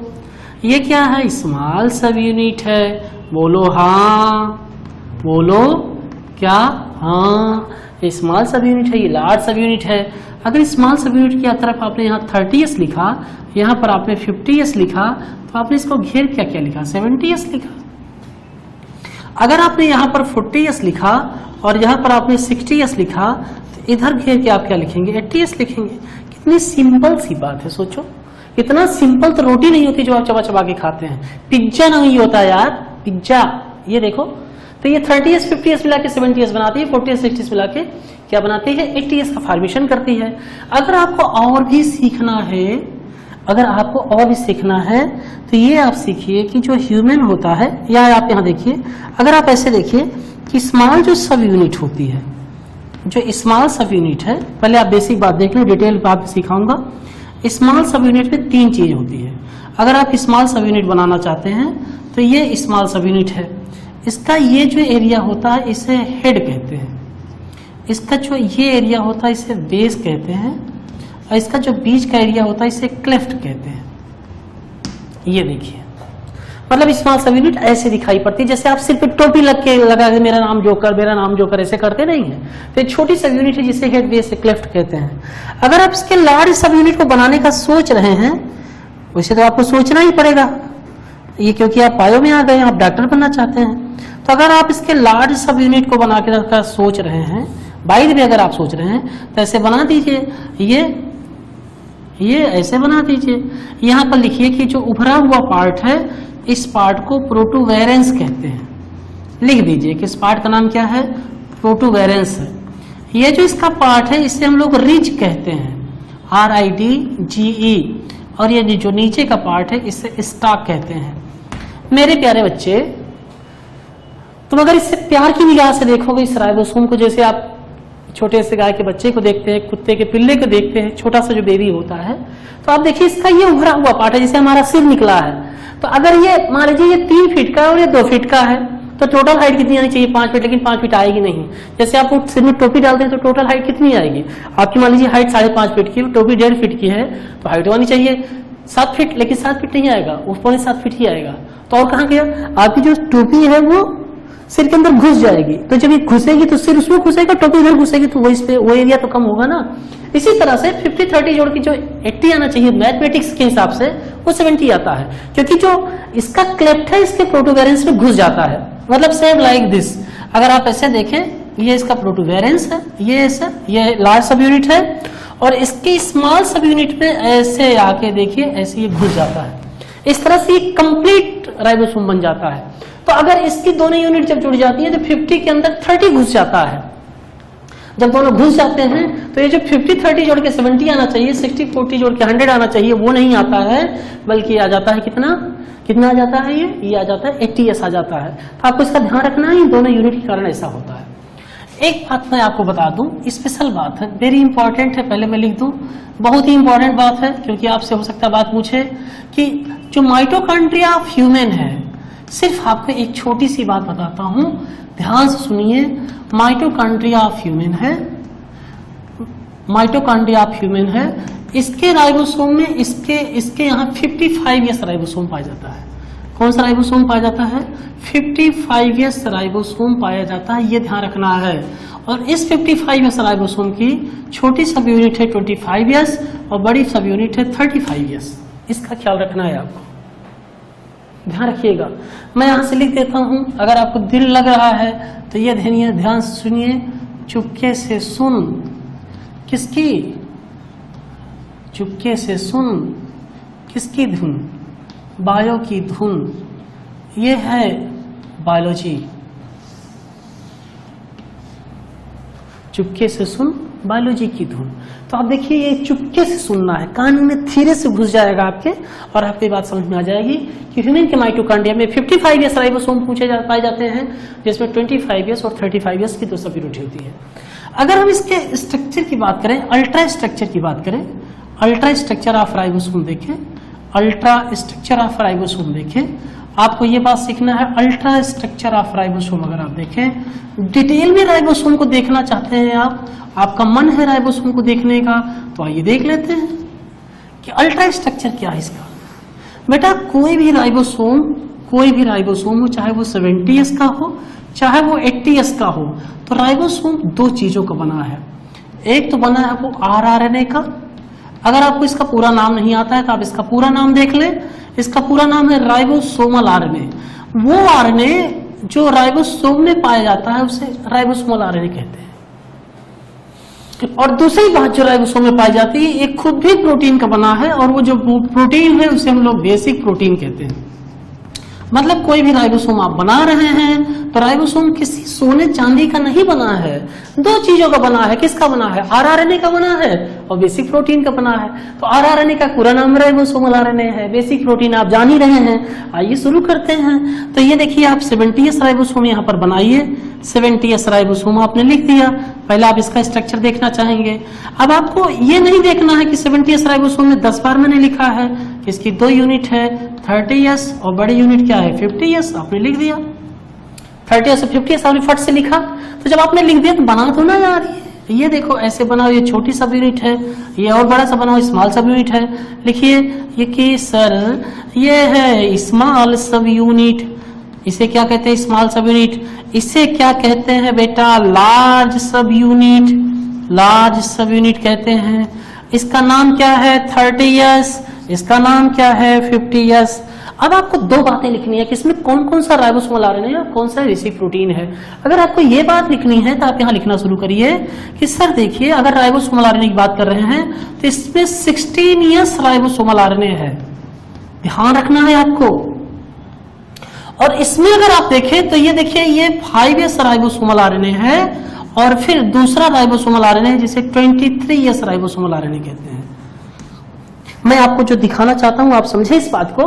ये क्या है, स्मॉल सब यूनिट है, बोलो हाँ, बोलो क्या, हाँ ये स्मॉल सब यूनिट है, ये लार्ज सब यूनिट है। अगर स्मॉल सब यूनिट की तरफ आपने यहाँ 30s लिखा, यहाँ पर आपने 50s लिखा, तो आपने इसको घेर क्या क्या लिखा, 70s लिखा। अगर आपने यहाँ पर 40s लिखा और यहाँ पर आपने 60s लिखा, तो इधर घेर के आप क्या लिखेंगे, 80s लिखेंगे। कितनी सिंपल सी बात है, सोचो इतना सिंपल तो रोटी नहीं होती जो आप चबा चबा के खाते हैं, पिज्जा नहीं होता यार, पिज्जा। ये देखो तो ये 30s 50s मिला के 70s बनाती है, 40s 60s मिला के क्या बनाती है, 80s का फॉर्मेशन करती है। अगर आपको और भी सीखना है, तो ये आप सीखिए कि जो ह्यूमन होता है, या आप यहाँ देखिए, अगर आप ऐसे देखिए कि स्मॉल जो सब यूनिट होती है, जो स्मॉल सब यूनिट है, पहले आप बेसिक बात देख लो, डिटेल बात सिखाऊंगा। स्मॉल सब यूनिट में 3 चीज होती है। अगर आप स्मॉल सब यूनिट बनाना चाहते हैं तो ये स्मॉल सब यूनिट है, इसका ये जो एरिया होता है इसे हेड कहते हैं, इसका जो ये एरिया होता है इसे बेस कहते हैं, और इसका जो बीच का एरिया होता है इसे क्लेफ्ट कहते हैं। ये देखिए, मतलब स्मॉल सब यूनिट ऐसे दिखाई पड़ती है, जैसे आप सिर पे टोपी लगा के मेरा नाम जोकर ऐसे करते नहीं है। तो छोटी सब यूनिट है जिसे हेड बेस क्लेफ्ट कहते हैं। अगर आप इसके लार्ज सब यूनिट को बनाने का सोच रहे हैं, वैसे तो आपको सोचना ही पड़ेगा, ये क्योंकि आप बायो में आ गए, आप डॉक्टर बनना चाहते हैं। तो अगर आप इसके लार्ज सब यूनिट को बना के सोच रहे हैं, बाइक में अगर आप सोच रहे हैं तो ऐसे बना दीजिए, ये ऐसे बना दीजिए। यहाँ पर लिखिए कि जो उभरा हुआ पार्ट है, इस पार्ट को प्रोटूबेरेंस कहते हैं। लिख दीजिए कि इस पार्ट का नाम क्या है, प्रोटूबेरेंस है। ये जो इसका पार्ट है इसे हम लोग रिज कहते हैं, RIDGE, और ये जो नीचे का पार्ट है इसे स्टॉक कहते हैं। मेरे प्यारे बच्चे, तुम अगर इससे प्यार की निगाह से देखोगे इस राइबोसोम को, जैसे आप छोटे से गाय के बच्चे को देखते हैं, कुत्ते के पिल्ले को देखते हैं, छोटा सा जो बेबी होता है, तो आप देखिए इसका ये उभरा हुआ पार्ट है, जैसे हमारा सिर निकला है। तो अगर ये मान लीजिए ये 3 फीट का है और ये 2 फीट का है, तो टोटल हाइट कितनी आनी चाहिए, 5 फीट, लेकिन 5 फीट आएगी नहीं। जैसे आप सिर में टोपी डालते हैं तो टोटल हाइट कितनी आएगी आपकी, मान लीजिए हाइट 5.5 फीट की, टोपी 1.5 फीट की है, तो हाइट आनी चाहिए 7 फीट, लेकिन 7 फीट नहीं आएगा, वो 7.25 फीट ही आएगा। तो और कहाँ गया, आपकी जो टोपी है वो सिर के अंदर घुस जाएगी, तो जब ये घुसेगी तो सिर उसमें घुसेगा, टोपी इधर घुसेगी, तो वो एरिया तो कम होगा ना। इसी तरह से 50-30 जोड़ की जो 80 आना चाहिए मैथमेटिक्स के हिसाब से, वो 70 आता है, क्योंकि जो इसका क्लेफ्ट है इसके प्रोटूबेरेंस में घुस जाता है। मतलब सेम लाइक दिस, अगर आप ऐसे देखें, ये इसका प्रोटूबेरेंस है, ये ऐसा, ये लार्ज सब यूनिट है, और इसके स्मॉल सब यूनिट में ऐसे आके देखिए, ऐसे ये घुस जाता है। इस तरह से ये कंप्लीट राइबोसोम बन जाता है। तो अगर इसकी दोनों यूनिट जब जुड़ जाती है तो 50 के अंदर 30 घुस जाता है। जब दोनों घुस जाते हैं तो ये जो 50-30 जोड़ के 70 आना चाहिए, 60-40 जोड़ के 100 आना चाहिए, वो नहीं आता है, बल्कि आ जाता है कितना आ जाता है, ये आ जाता है 80s आ जाता है। तो आपको इसका ध्यान रखना है, दोनों यूनिट के कारण ऐसा होता है। एक बात मैं आपको बता दूं, स्पेशल बात है, वेरी इंपॉर्टेंट है, पहले मैं लिख दूं, बहुत ही इंपॉर्टेंट बात है, क्योंकि आपसे हो सकता है बात पूछे कि जो माइटोकॉन्ड्रिया ऑफ ह्यूमन है, सिर्फ आपको एक छोटी सी बात बताता हूं, ध्यान से सुनिए। माइटोकॉन्ड्रिया ऑफ ह्यूमन है, माइटोकॉन्ड्रिया ऑफ ह्यूमन है, इसके राइबोसोम में इसके यहाँ 55s राइबोसोम पाया जाता है। कौन सा राइबोसोम पाया जाता है, 55s राइबोसोम पाया जाता है, ये ध्यान रखना है। और इस 55s राइबोसोम की छोटी सब यूनिट है 25s और बड़ी सब यूनिट है 35s। इसका ख्याल रखना है, आपको ध्यान रखिएगा। मैं यहां से लिख देता हूं, अगर आपको दिल लग रहा है तो ये ध्यान से सुनिए, चुपके से सुन, किसकी, चुपके से सुन, किसकी धुन, बायो की धुन, ये है बायोलॉजी। चुपके से सुन, बायोलॉजी की धुन। तो आप देखिए, ये चुपके से सुनना है, कान में धीरे से घुस जाएगा आपके, और आपकी बात समझ में आ जाएगी कि ह्यूमन के माइटोकॉन्ड्रिया में 55s राइबोसोम पाए जाते हैं, जिसमें 25s और 35s की 2 सब यूनिट होती है। अगर हम इसके स्ट्रक्चर की बात करें, अल्ट्रा स्ट्रक्चर की बात करें, अल्ट्रा स्ट्रक्चर ऑफ राइबोसोम देखें, अल्ट्रा स्ट्रक्चर ऑफ राइबोसोम देखें, आपको ये बात सीखना है। अल्ट्रा स्ट्रक्चर ऑफ राइबोसोम अगर आप देखें, डिटेल में राइबोसोम को देखना चाहते हैं आपका मन है राइबोसोम को देखने का, तो आइए देख लेते हैं कि अल्ट्रा स्ट्रक्चर क्या है इसका। बेटा, कोई भी राइबोसोम हो, चाहे वो 70s का हो, चाहे वो 80s का हो, तो राइबोसोम 2 चीजों का बना है। एक तो बना है वो RNA का। अगर आपको इसका पूरा नाम नहीं आता है तो आप इसका पूरा नाम देख लें। इसका पूरा नाम है राइबोसोमल RNA। वो RNA जो राइबोसोम में पाया जाता है उसे राइबोसोमल RNA कहते हैं। और दूसरी बात जो राइबोसोम में पाई जाती है, ये खुद भी प्रोटीन का बना है, और वो जो प्रोटीन है उसे हम लोग बेसिक प्रोटीन कहते हैं। मतलब कोई भी राइबोसोम आप बना रहे हैं तो राइबोसोम किसी सोने चांदी का नहीं बना है, 2 चीजों का बना है। किसका बना है, RNA का बना है और बेसिक प्रोटीन का बना है। तो RNA का पूरा नाम राइबोसोमल RNA है, बेसिक प्रोटीन आप जान ही रहे हैं। आइए शुरू करते हैं। तो ये देखिए, आप 70s राइबोसोम यहाँ पर बनाइए, 70s राइबोसोम आपने लिख दिया। पहले आप इसका स्ट्रक्चर देखना चाहेंगे। अब आपको ये नहीं देखना है कि 70s राइबोसोम में 10 बार मैंने लिखा है कि इसकी 2 यूनिट है 30s और बड़ी यूनिट क्या है 50s, आपने लिख दिया। 30s और 50s आपने फट से लिखा। तो जब आपने लिख दिया तो बना तो ना यार, ये देखो ऐसे बनाओ, ये छोटी सब यूनिट है, ये और बड़ा सा बनाओ, स्मॉल सब यूनिट है। लिखिए ये कि सर ये है स्मॉल सब यूनिट, इसे क्या कहते हैं स्मॉल सब यूनिट। इसे क्या कहते हैं बेटा, लार्ज सब यूनिट, लार्ज सब यूनिट कहते हैं। इसका नाम क्या है 30s, इसका नाम क्या है 50s। अब आपको 2 बातें लिखनी है कि इसमें कौन कौन सा राइबोसोमल RNA है और कौन सा बेसिक प्रोटीन है। अगर आपको ये बात लिखनी है तो आप यहाँ लिखना शुरू करिए कि सर देखिए, अगर राइबोसोमल RNA की बात कर रहे हैं तो इसमें 16s राइबोसोमल RNA है, ध्यान रखना है आपको। और इसमें अगर आप देखें तो ये देखिए ये 5s राइबोसोमल आरएनए है और फिर दूसरा राइबोसोमल आरएनए है जिसे 23s राइबोसोमल आरएनए कहते हैं। मैं आपको जो दिखाना चाहता हूं आप समझे इस बात को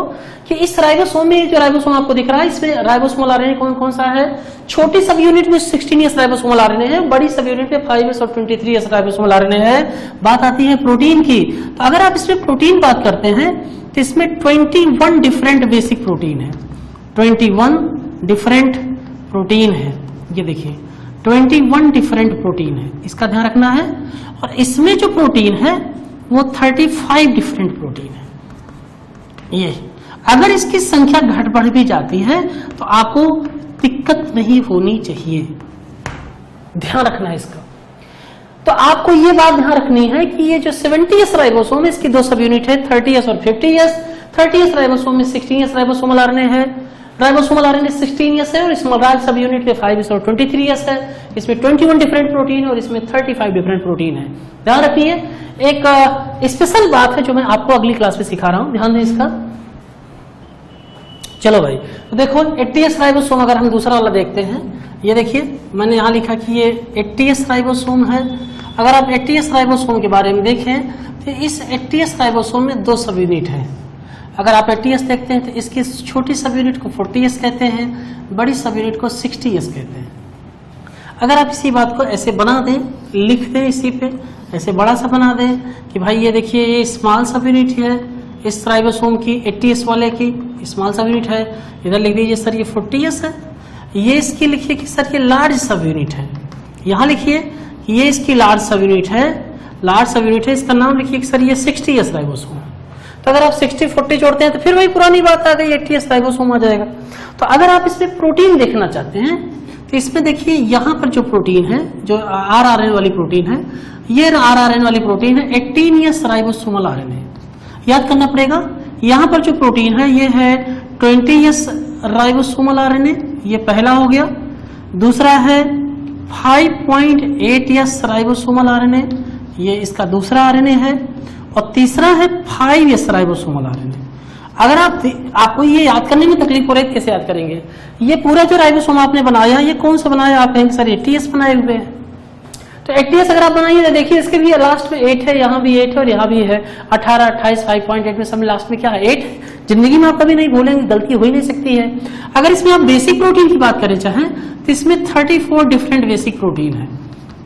कि इस राइबोसोम में जो राइबोसोम आपको दिख रहा है इसमें राइबोसोमल आरएनए कौन कौन सा है। छोटी सब यूनिट में 16s राइबोसोमल आरएनए है, बड़ी सब यूनिट में 5s और 23s राइबोसोमल आरएनए है। बात आती है प्रोटीन की, तो अगर आप इसमें प्रोटीन बात करते हैं तो इसमें 21 डिफरेंट बेसिक प्रोटीन है, 21 डिफरेंट प्रोटीन है। ये देखिए 21 डिफरेंट प्रोटीन है, इसका ध्यान रखना है। और इसमें जो प्रोटीन है वो 35 डिफरेंट प्रोटीन है। ये अगर इसकी संख्या घट बढ़ भी जाती है तो आपको दिक्कत नहीं होनी चाहिए, ध्यान रखना है इसका। तो आपको ये बात ध्यान रखनी है कि ये जो 70s राइबोसोम है इसकी दो सब यूनिट है 30s और 50s। 30s राइबोसोम में 16s राइबोसोमल आरएनए है, राइबोसोमल आरएनए 16s है और इसमें सब यूनिट में 5s और 23s है। इसमें 21 डिफरेंट प्रोटीन और इसमें 35 डिफरेंट प्रोटीन है। ध्यान रखिए, एक स्पेशल बात है जो मैं आपको अगली क्लास में सिखा रहा हूं, ध्यान दें इसका। चलो भाई, तो देखो 80s राइबोसोम अगर हम दूसरा वाला देखते हैं, ये देखिए मैंने यहाँ लिखा कि ये 80s राइबोसोम है। अगर आप 80s राइबोसोम के बारे में देखें तो इस 80s राइबोसोम में दो सब यूनिट है। अगर आप 80s देखते हैं तो इसकी छोटी सब यूनिट को 40s कहते हैं, बड़ी सब यूनिट को 60s कहते हैं। अगर आप इसी बात को ऐसे बना दें, लिख दें इसी पे, ऐसे बड़ा सा बना दें कि भाई ये देखिए ये स्मॉल सब यूनिट है इस राइबोसोम की 80s वाले की स्मॉल सब यूनिट है, इधर लिख दीजिए सर ये 40s है। ये इसकी लिखिए कि सर ये लार्ज सब यूनिट है, यहाँ लिखिए कि ये इसकी लार्ज सब यूनिट है, लार्ज सब यूनिट है, इसका नाम लिखिए कि सर ये 60s राइबोसोम है। तो अगर आप 60-40 जोड़ते हैं तो फिर वही पुरानी बात आ गई 80s राइबोसोम आ जाएगा। तो अगर आप इसमें प्रोटीन देखना चाहते हैं तो इसमें देखिए यहाँ पर जो प्रोटीन है, जो RRN वाली प्रोटीन है, ये RRN वाली प्रोटीन है 18s राइबोसोमल आरएनए। याद करना पड़ेगा, यहाँ पर जो प्रोटीन है ये है 20s राइबोसोमल आरएनए, ये पहला हो गया। दूसरा है 5.8s राइबोसोमल आरएनए, ये इसका दूसरा आरएनए है। और तीसरा है 5s राइबोसोमल आरएनए। अगर आपको ये याद करने में तकलीफ हो रही है, कैसे याद करेंगे? ये पूरा जो राइबोसोम आपने बनाया ये कौन सा बनाया? आप कहेंगे सर 80s बनाए हुए हैं। तो 80s अगर आप बनाइए तो देखिए इसके भी लास्ट में 8 है, यहाँ भी 8 है और यहाँ भी है 18, 28, 5.8 में सब लास्ट में क्या है 8। जिंदगी में आप कभी नहीं भूलेंगे, गलती हो ही नहीं सकती है। अगर इसमें आप बेसिक प्रोटीन की बात करें चाहें तो इसमें 34 डिफरेंट बेसिक प्रोटीन है,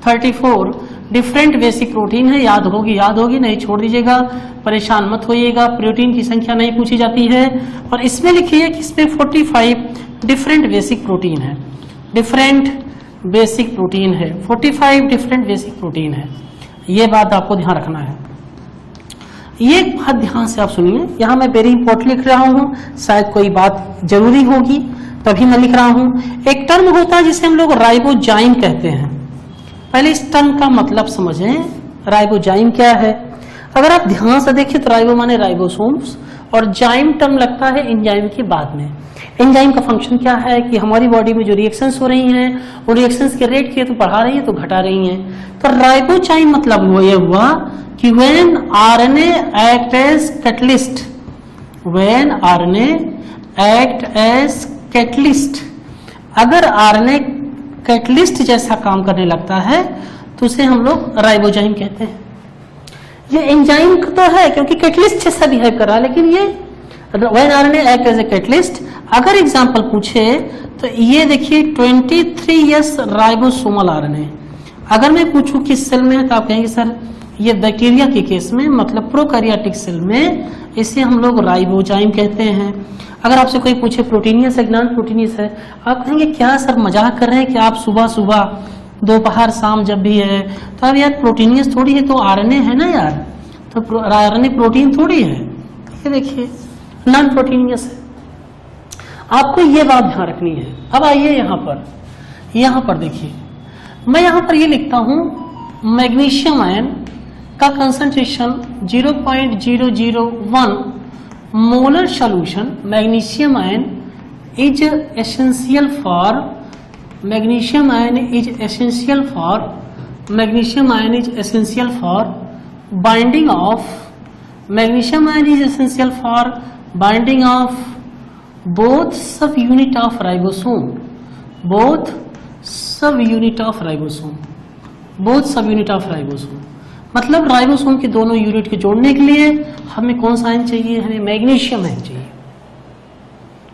34 डिफरेंट बेसिक प्रोटीन है। याद होगी नहीं छोड़ दीजिएगा, परेशान मत होइएगा, प्रोटीन की संख्या नहीं पूछी जाती है। और इसमें लिखिए कि इसमें 45 डिफरेंट बेसिक प्रोटीन है, डिफरेंट बेसिक प्रोटीन है, 45 डिफरेंट बेसिक प्रोटीन है। ये बात आपको ध्यान रखना है। ये बात ध्यान से आप सुनिए, यहाँ मैं वेरी इंपॉर्टेंट लिख रहा हूँ, शायद कोई बात जरूरी होगी तभी मैं लिख रहा हूँ। एक टर्म होता है जिसे हम लोग राइबोजाइम कहते हैं। पहले इस टर्म का मतलब समझें, राइबोजाइम क्या है। अगर आप ध्यान से देखें तो राइबो माने राइबोसोम्स और जाइम टर्म लगता है एंजाइम के बाद में। एंजाइम का फंक्शन क्या है कि हमारी बॉडी में जो रिएक्शंस हो रही हैं वो रिएक्शंस के रेट की तो बढ़ा रही है तो घटा रही हैं। तो राइबोजाइम मतलब वो ये हुआ कि when RNA act as catalyst, when RNA act as catalyst, अगर आरएनए कैटलिस्ट जैसा काम करने लगता है तो उसे हम लोग राइबोजाइम कहते हैं। ये एंजाइम तो है क्योंकि कैटलिस्ट जैसा बिहेव कर रहा है, लेकिन ये when RNA act as a catalyst. अगर एग्जांपल पूछे तो ये देखिए 23s राइबोसोमल आरएनए। अगर मैं पूछूं किस सेल में है तो आप कहेंगे सर ये बैक्टीरिया के केस में, मतलब प्रोकैरियोटिक सेल में, इसे हम लोग राइबोजाइम कहते हैं। अगर आपसे कोई पूछे प्रोटीनियस है नॉन प्रोटीनियस है, आप कहेंगे क्या सर मजाक कर रहे हैं कि आप सुबह सुबह दोपहर शाम जब भी है तो अब यार प्रोटीनियस थोड़ी है, तो आरएनए है ना यार, तो आरएनए प्रोटीन थोड़ी है। ये देखिए नॉन प्रोटीनियस है, आपको ये बात ध्यान रखनी है। अब आइए यहाँ पर देखिए, मैं यहाँ पर ये लिखता हूँ मैग्नीशियम आयन का concentration 0.001 molar solution. Magnesium ion is essential for, magnesium ion is essential for, magnesium ion is essential for binding of, magnesium ion is essential for binding of both सब यूनिट ऑफ राइबोसोम, बोथ सब unit of ribosome, both सब unit of ribosome, मतलब ribosome के दोनों unit को जोड़ने के लिए हमें कौन सा आयन चाहिए, हमें मैग्नीशियम आयन चाहिए,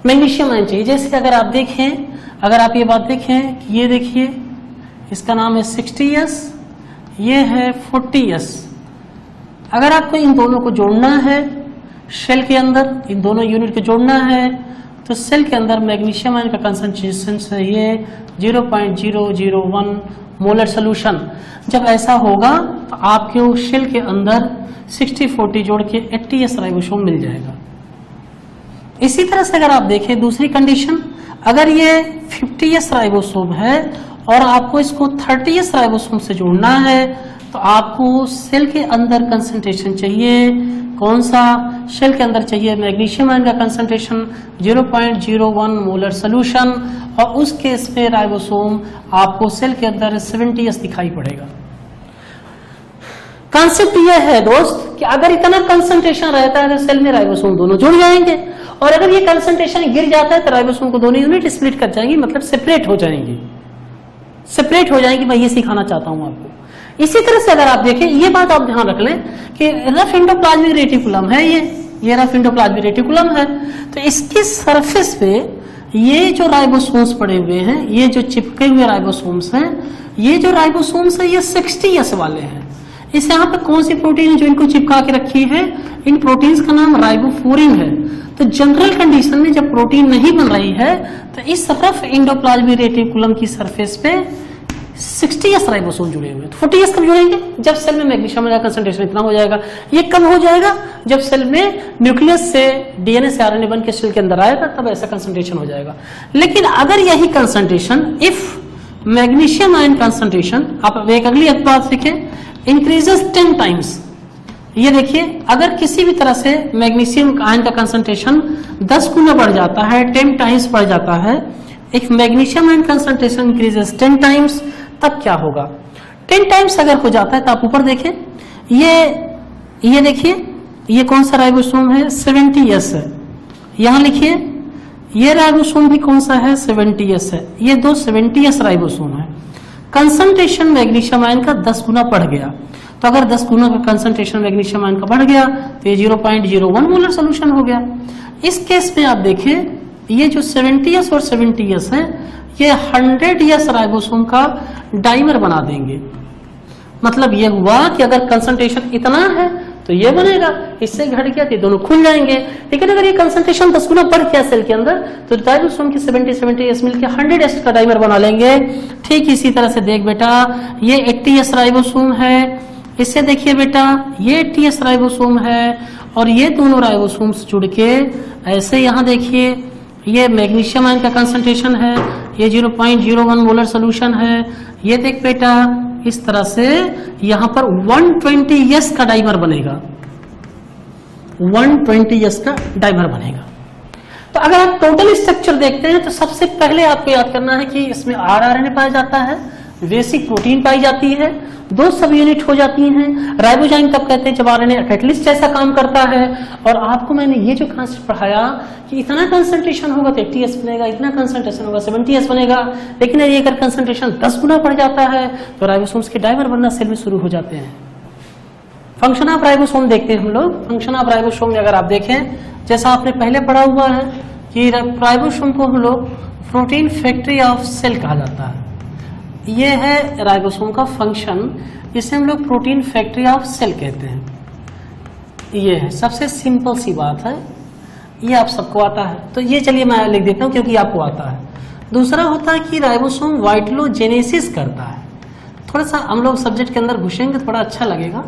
मैग्नीशियम आयन चाहिए। जैसे अगर आप देखें, अगर आप ये बात देखें कि ये देखिए इसका नाम है 60S, ये है 40S। अगर आपको इन दोनों को जोड़ना है शेल के अंदर, इन दोनों यूनिट को जोड़ना है, तो सेल के अंदर मैग्नीशियम आयन का कंसंट्रेशन चाहिए 0.001 मोलर सोल्यूशन। जब ऐसा होगा तो आपके शेल के अंदर 60-40 जोड़ के 80S राइबोसोम मिल जाएगा। इसी तरह से अगर आप देखें दूसरी कंडीशन, अगर ये 50S राइबोसोम है और आपको इसको 30S राइबोसोम से जोड़ना है, तो आपको सेल के अंदर कंसंट्रेशन चाहिए, कौन सा, शेल के अंदर चाहिए मैग्नीशियम आयन का कंसंट्रेशन 0.01 मोलर सोल्यूशन, और उस केस में राइबोसोम आपको सेल के अंदर 70S दिखाई पड़ेगा। कॉन्सेप्ट यह है दोस्त कि अगर इतना कंसंट्रेशन रहता है तो सेल में राइबोसोम दोनों जुड़ जाएंगे, और अगर ये कंसंट्रेशन गिर जाता है तो राइबोसोम को दोनों यूनिट स्प्लिट कर जाएंगी, मतलब सेपरेट हो जाएंगी, सेपरेट हो जाएंगी। मैं ये सिखाना चाहता हूं आपको। इसी तरह से अगर आप देखें, ये बात आप ध्यान रख लें कि रफ एंडोप्लाज्मिक रेटिकुलम है, ये रफ एंडोप्लाज्मिक रेटिकुलम है, तो इसकी सरफेस पे ये जो राइबोसोम्स पड़े हुए हैं, ये जो चिपके हुए राइबोसोम्स हैं, ये जो राइबोसोम्स है ये 60S वाले हैं। इस यहाँ पे कौन सी प्रोटीन है जो इनको चिपका के रखी है, इन प्रोटीन्स का नाम राइबोफ्लोरिन है। तो जनरल कंडीशन में जब प्रोटीन नहीं बन रही है तो इस रफ एंडोप्लाज्मिक रेटिकुलम की सरफेस पे 60S राइबोसोम जुड़े हुए हैं। तो 40S कब जुड़ेंगे, जब सेल में मैग्नीशियम का कंसंट्रेशन इतना हो जाएगा। ये कब हो जाएगा, जब सेल में न्यूक्लियस से डीएनए से आरएनए बन के सेल के अंदर आएगा, तब ऐसा कंसंट्रेशन हो जाएगा। लेकिन अगर यही concentration, if magnesium ion concentration, आप एक अगली बात देखें, इंक्रीजेस 10 टाइम्स, ये देखिए अगर किसी भी तरह से मैग्नीशियम आयन का कंसंट्रेशन 10 गुना बढ़ जाता है, 10 टाइम्स बढ़ जाता है, if magnesium ion concentration increases 10 times, तब क्या होगा, 10 टाइम्स अगर हो जाता है तो आप ऊपर देखें, ये देखिए ये कौन सा राइबोसोम है, 70S है। यहां लिखिए ये राइबोसोम भी कौन सा है, 70S है। ये दो 70S राइबोसोम है। कंसंट्रेशन मैग्नीशियम आयन का 10 गुना बढ़ गया, तो अगर 10 गुना का कंसंट्रेशन मैग्नीशियम आयन का बढ़ गया तो ये 0.01 मोलर सोल्यूशन हो गया। इस केस में आप देखें ये जो 70S और 70S है, ये 100S राइबोसोम का डाइमर बना देंगे। मतलब ये हुआ कि अगर कंसंट्रेशन इतना है तो ये बनेगा, इससे घट गया तो दोनों खुल जाएंगे। लेकिन अगर ये कंसंट्रेशन 10 गुना बढ़ गया सेल के अंदर, तो राइबोसोम की 70-70S मिलकर 100S का डाइमर बना लेंगे। ठीक इसी तरह से देख बेटा, ये 80S राइबोसोम है, इससे देखिए बेटा ये 80S राइबोसोम है, और ये दोनों राइबोसोम्स जुड़ के ऐसे यहाँ देखिए ये मैग्नीशियम आयन का कंसंट्रेशन है, ये 0.01 मोलर सोल्यूशन है। ये देख बेटा इस तरह से यहां पर 120S का डाइमर बनेगा, 120S का डाइमर बनेगा। तो अगर आप टोटल स्ट्रक्चर देखते हैं तो सबसे पहले आपको याद करना है कि इसमें आरएनए पाया जाता है, बेसिक प्रोटीन पाई जाती है, 2 सब यूनिट हो जाती हैं। राइबोजाइम कब कहते हैं, जब आरएनए कैटलिस्ट जैसा काम करता है। और आपको मैंने ये जो कॉन्सेप्ट पढ़ाया कि इतना कंसंट्रेशन होगा तो 80S बनेगा, इतना कंसंट्रेशन होगा 70S बनेगा। लेकिन यदि अगर कंसंट्रेशन 10 गुना बढ़ जाता है तो राइबोसोम्स के डाइमर बनना सेल में शुरू हो जाते हैं। फंक्शन ऑफ राइबोसोम देखते हैं हम लोग। फंक्शन ऑफ राइबोसोम में अगर आप देखें, जैसा आपने पहले पढ़ा हुआ है कि राइबोसोम को हम लोग प्रोटीन फैक्ट्री ऑफ सेल कहा जाता है। ये है राइबोसोम का फंक्शन, इसे हम लोग प्रोटीन फैक्ट्री ऑफ सेल कहते हैं। ये है सबसे सिंपल सी बात है, ये आप सबको आता है, तो ये चलिए मैं लिख देता हूँ क्योंकि आपको आता है। दूसरा होता है कि राइबोसोम वाइटलोजेनेसिस करता है। थोड़ा सा हम लोग सब्जेक्ट के अंदर घुसेंगे थोड़ा अच्छा लगेगा,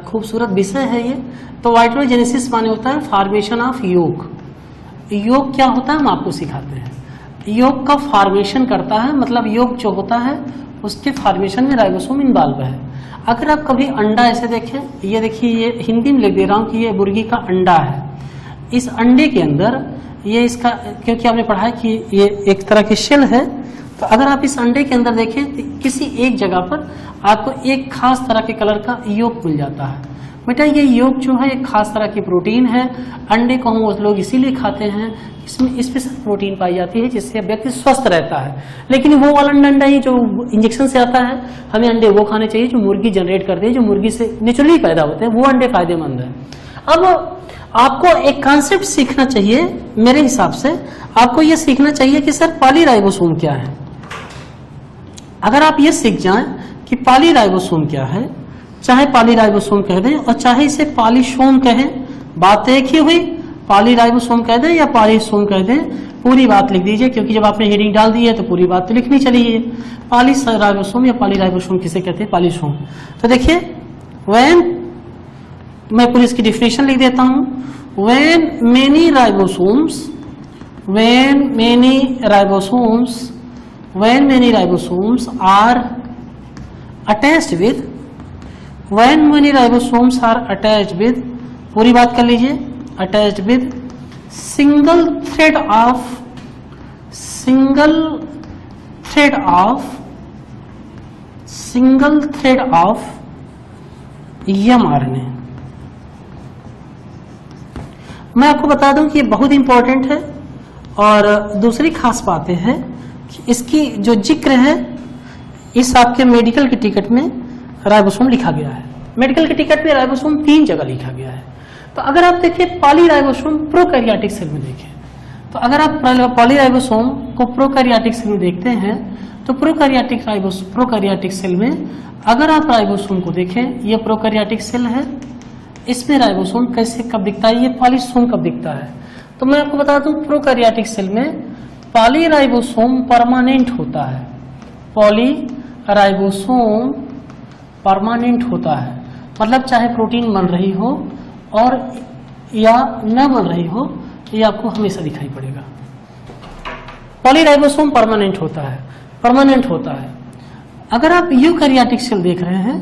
खूबसूरत विषय है ये। तो वाइटलोजेनेसिस माने होता है फॉर्मेशन ऑफ योग। योग क्या होता है हम आपको सिखाते हैं। योग का फॉर्मेशन करता है, मतलब योग जो होता है उसके फॉर्मेशन में राइबोसोम इन्वॉल्व है। अगर आप कभी अंडा ऐसे देखें, ये देखिए ये हिंदी में लिख दे रहा हूँ कि ये मुर्गी का अंडा है। इस अंडे के अंदर ये इसका, क्योंकि आपने पढ़ा है कि ये एक तरह की शेल है, तो अगर आप इस अंडे के अंदर देखें तो किसी एक जगह पर आपको एक खास तरह के कलर का योग मिल जाता है। बेटा ये योग जो है एक खास तरह की प्रोटीन है। अंडे को हम लोग इसीलिए खाते हैं, इसमें स्पेशल प्रोटीन पाई जाती है जिससे व्यक्ति स्वस्थ रहता है। लेकिन वो वाला अंडा ही जो इंजेक्शन से आता है, हमें अंडे वो खाने चाहिए जो मुर्गी जनरेट करते हैं, जो मुर्गी से नेचुरली पैदा होते हैं, वो अंडे फायदेमंद है। अब आपको एक कॉन्सेप्ट सीखना चाहिए, मेरे हिसाब से आपको ये सीखना चाहिए कि सर पॉलीराइबोसोम क्या है। अगर आप ये सीख जाएं कि पॉलीराइबोसोम क्या है, चाहे पॉलीराइबोसोम कह दें और चाहे इसे पॉलीसोम कहें, बात एक ही हुई। पॉलीराइबोसोम कह दें या पॉलीसोम कह दें, पूरी बात लिख दीजिए, क्योंकि जब आपने हेडिंग डाल दी है तो पूरी बात तो लिखनी चाहिए। पॉलीराइबोसोम या पॉलीराइबोसोम किसे कहते हैं? पॉलीसोम। तो देखिए, व्हेन, मैं पूरी इसकी डिफिनेशन लिख देता हूं। When many ribosomes are attached with, पूरी बात कर लीजिए, attached with single thread of mRNA। मैं आपको बता दूं कि ये बहुत इंपॉर्टेंट है। और दूसरी खास बात है कि इसकी जो जिक्र है इस आपके मेडिकल के टिकट में राइबोसोम लिखा गया है। मेडिकल के टिकट में राइबोसोम 3 जगह लिखा गया है। तो अगर आप देखिए पॉलीराइबोसोम प्रोकैरियोटिक सेल में देखें, तो अगर आप पॉलीराइबोसोम को प्रोकैरियोटिक सेल में देखते हैं तो प्रोकैरियोटिक सेल में अगर आप राइबोसोम को देखें, ये प्रोकैरियोटिक सेल है, इसमें राइबोसोम कैसे कब दिखता है, ये पॉलीसोम कब दिखता है। तो मैं आपको बता दूं प्रोकैरियोटिक सेल में पॉलीराइबोसोम परमानेंट होता है। पॉलीराइबोसोम परमानेंट होता है, मतलब चाहे प्रोटीन बन रही हो और या न बन रही हो, ये आपको हमेशा दिखाई पड़ेगा। पॉलीराइबोसोम परमानेंट होता है। अगर आप यूकैरियोटिक सेल देख रहे हैं,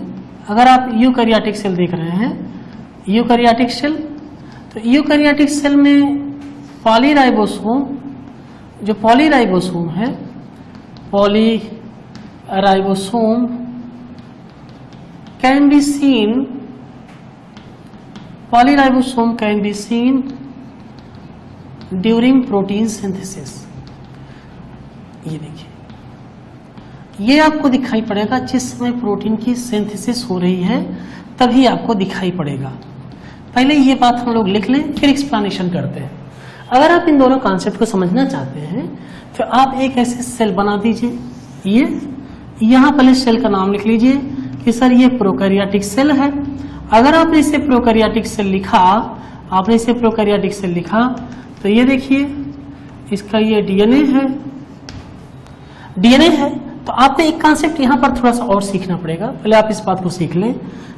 यूकैरियोटिक सेल, तो यूकैरियोटिक सेल में पॉलीराइबोसोम है, polyribosome can be seen during protein synthesis. ये देखिए, ये आपको दिखाई पड़ेगा जिस समय प्रोटीन की सिंथेसिस हो रही है, तभी आपको दिखाई पड़ेगा। पहले ये बात हम लोग लिख लें, फिर एक्सप्लेनेशन करते हैं। अगर आप इन दोनों कॉन्सेप्ट को समझना चाहते हैं तो आप एक ऐसे सेल बना दीजिए, ये यहां पहले सेल का नाम लिख लीजिए कि सर ये प्रोकैरियोटिक सेल है। अगर आपने इसे प्रोकैरियोटिक सेल लिखा, तो ये देखिए इसका ये डीएनए है। तो आपने एक कॉन्सेप्ट यहां पर थोड़ा सा और सीखना पड़ेगा। पहले आप इस बात को सीख लें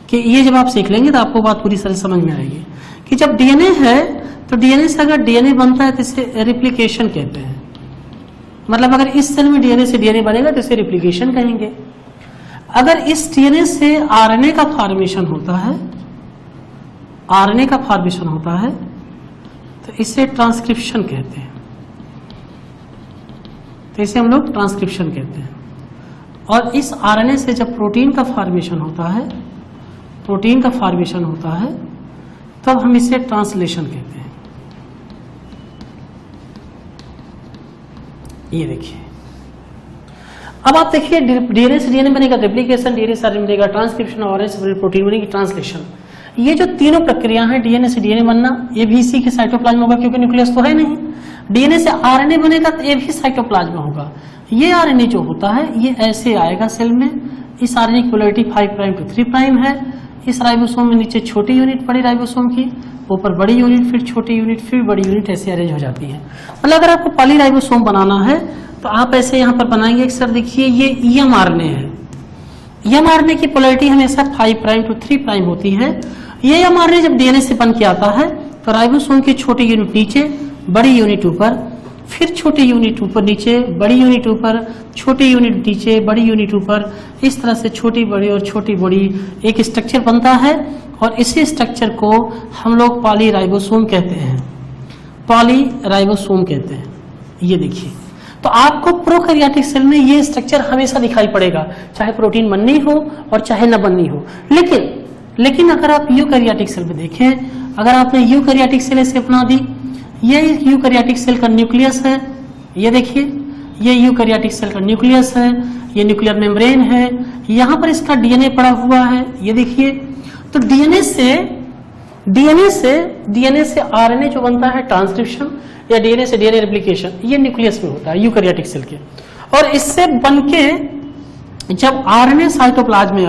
कि ये जब आप सीख लेंगे तो आपको बात पूरी तरह समझ में आएगी कि जब डीएनए है तो डीएनए से अगर डीएनए बनता है तो इसे रिप्लिकेशन कहते हैं। मतलब अगर इस सेल में डीएनए से डीएनए बनेगा तो इसे रिप्लिकेशन कहेंगे। अगर इस डीएनए से आरएनए का फॉर्मेशन होता है, तो इसे ट्रांसक्रिप्शन कहते हैं। तो इसे हम लोग ट्रांसक्रिप्शन कहते हैं। और इस आरएनए से जब प्रोटीन का फॉर्मेशन होता है तब हम इसे ट्रांसलेशन कहते हैं। ये देखिए, अब आप देखिए डीएनए से डीएनए बनेगा रेप्लिकेशन, डीएनए से आरएनए बनेगा ट्रांसक्रिप्शन और आरएनए से प्रोटीन बनेगी ट्रांसलेशन। ये जो तीनों प्रक्रिया हैं, डीएनए से डीएनए बनना, ये भी इसी के साइटोप्लाज्म होगा क्योंकि न्यूक्लियस तो है नहीं। डीएनए से आरएनए बनेगा तो ये भी साइटोप्लाज्म होगा। ये आरएनए जो होता है ये ऐसे आएगा सेल में। इस आरएनए की पोलैरिटी 5 प्राइम टू 3 प्राइम है। इस राइबोसोम में नीचे छोटी यूनिट बड़ी राइबोसोम की, ऊपर बड़ी यूनिट, फिर छोटी यूनिट, फिर बड़ी यूनिट, ऐसे अरेंज हो जाती है। मतलब अगर आपको पॉलीराइबोसोम बनाना है तो आप ऐसे यहाँ पर बनाएंगे कि सर देखिए ये एमआरएनए है। एमआरएनए की पोलैरिटी हमेशा 5 प्राइम टू 3 प्राइम होती है। ये एमआरएनए जब डीएनए से बन के आता है तो राइबोसोम की छोटी यूनिट नीचे, बड़ी यूनिट ऊपर, फिर छोटी यूनिट ऊपर नीचे, बड़ी यूनिट ऊपर, छोटी यूनिट नीचे, बड़ी यूनिट ऊपर, इस तरह से छोटी बड़ी और छोटी बड़ी एक स्ट्रक्चर बनता है। और इसी स्ट्रक्चर को हम लोग पॉलीराइबोसोम कहते हैं। ये देखिए, तो आपको प्रोकैरियोटिक सेल में ये स्ट्रक्चर हमेशा दिखाई पड़ेगा, चाहे प्रोटीन बननी हो और चाहे न बननी हो। लेकिन अगर आप यूकैरियोटिक सेल में देखें, अगर आपने यूकैरियोटिक सेल ऐसे अपना दी, ये यूकैरियोटिक सेल का न्यूक्लियस है, ये देखिए ये यूकैरियोटिक सेल का न्यूक्लियस है, ये न्यूक्लियर मेम्ब्रेन है, यहाँ पर इसका डीएनए पड़ा हुआ है, ये देखिए। तो डीएनए से आरएनए जो बनता है ट्रांसक्रिप्शन, या डीएनए से डीएनए रेप्लिकेशन, ये न्यूक्लियस में होता है यूकैरियोटिक सेल के। और इससे बनके जब आरएनए साइटोप्लाज्म में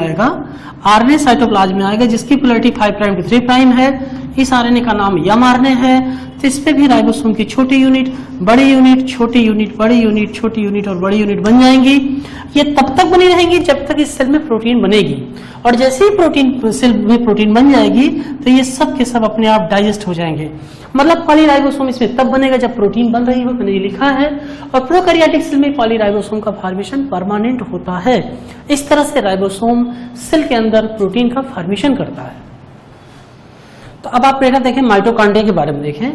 आएगा, जिसकी पोलैरिटी 5 प्राइम की 3 प्राइम है, इस आरएनए का नाम mRNA है। तो इस पे भी राइबोसोम की छोटी यूनिट, बड़ी यूनिट, छोटी यूनिट, बड़ी यूनिट, छोटी यूनिट और बड़ी यूनिट बन जाएंगी। ये तब तक बनी रहेंगी जब तक इस सेल में प्रोटीन बनेगी, और जैसे ही सेल में प्रोटीन बन जाएगी तो ये सब के सब अपने आप डाइजेस्ट हो जाएंगे। मतलब पॉलीराइबोसोम इसमें तब बनेगा जब प्रोटीन बन रही हो, मैंने ये लिखा है। और प्रोकैरियोटिक सेल में पॉलीराइबोसोम का फॉर्मेशन परमानेंट होता है। इस तरह से राइबोसोम सेल के अंदर प्रोटीन का फॉर्मेशन करता है। तो अब आप बेटा देखें माइटोकॉन्ड्रिया के बारे में देखें।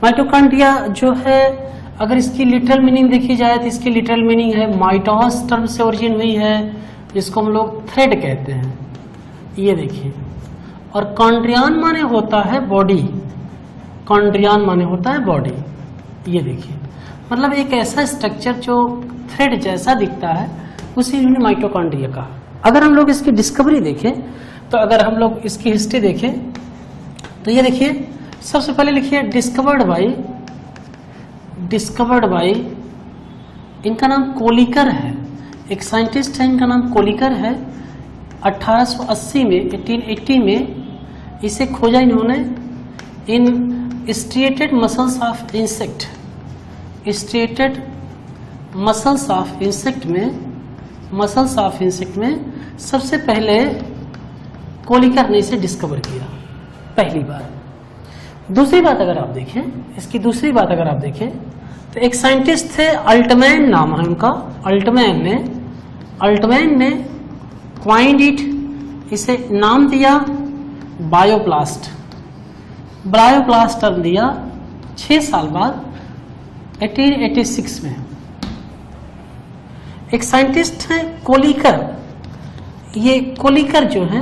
माइटोकॉन्ड्रिया जो है, अगर इसकी लिटरल मीनिंग देखी जाए तो इसकी लिटरल मीनिंग है माइटोस टर्म से ओरिजिन हुई है, जिसको हम लोग थ्रेड कहते हैं, ये देखिए। और कॉन्ड्रियान माने होता है बॉडी, कॉन्ड्रियान माने होता है बॉडी, ये देखिए। मतलब एक ऐसा स्ट्रक्चर जो थ्रेड जैसा दिखता है, उसी ने माइटोकॉन्ड्रिया कहा। अगर हम लोग इसकी डिस्कवरी देखें, तो अगर हम लोग इसकी हिस्ट्री देखें तो ये देखिए, सबसे पहले लिखिए डिस्कवर्ड बाय, इनका नाम कोलिकर है, एक साइंटिस्ट है, इनका नाम कोलिकर है। 1880 में 1880 में इसे खोजा इन्होंने in striated muscles of insect, striated muscles of insect में सबसे पहले कोलिकर ने इसे डिस्कवर किया, पहली बार। दूसरी बात अगर आप देखें, इसकी दूसरी बात अगर आप देखें तो एक साइंटिस्ट थे, अल्टमैन नाम है उनका। अल्टमैन ने क्वाइंड इट, इसे नाम दिया बायोप्लास्ट टर्म दिया 6 साल बाद 1886 में। एक साइंटिस्ट है कोलिकर, ये कोलिकर जो है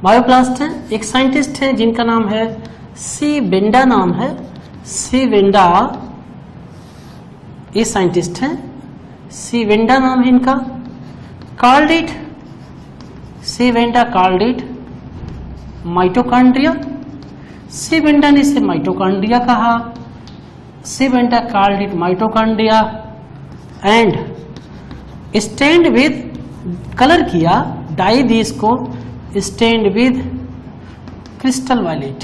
बायोप्लास्ट है। एक साइंटिस्ट है जिनका नाम है सी वेंडा नाम है, सी वेंडा, ये साइंटिस्ट है, सी वेंडा नाम है इनका। C Benda called it mitochondria, C Benda ने इसे माइटोकॉन्ड्रिया कहा, C Benda called it mitochondria and stained with, colour किया, डाई दी इसको, स्टैंड विद क्रिस्टल वायलेट।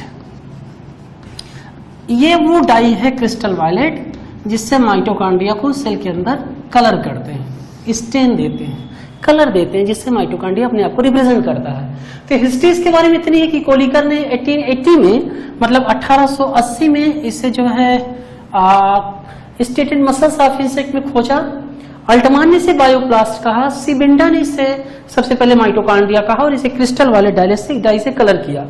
ये वो डाई है क्रिस्टल वायलेट जिससे माइटोकॉन्ड्रिया को सेल के अंदर कलर करते हैं, स्टेन देते हैं, कलर देते हैं, जिससे माइटोकॉन्ड्रिया अपने आप को रिप्रेजेंट करता है। तो हिस्ट्री इसके बारे में इतनी है कि कोलिकर ने 1880 में, मतलब 1880 में इसे जो है स्टेटेड मसल्स ऑफ इंसेक्ट में खोजा। अल्टमान ने इसे बायोप्लास्ट कहा, सी वेंडा ने इसे सबसे पहले माइटोकॉन्ड्रिया कहा और इसे क्रिस्टल वाले डाई से कलर किया।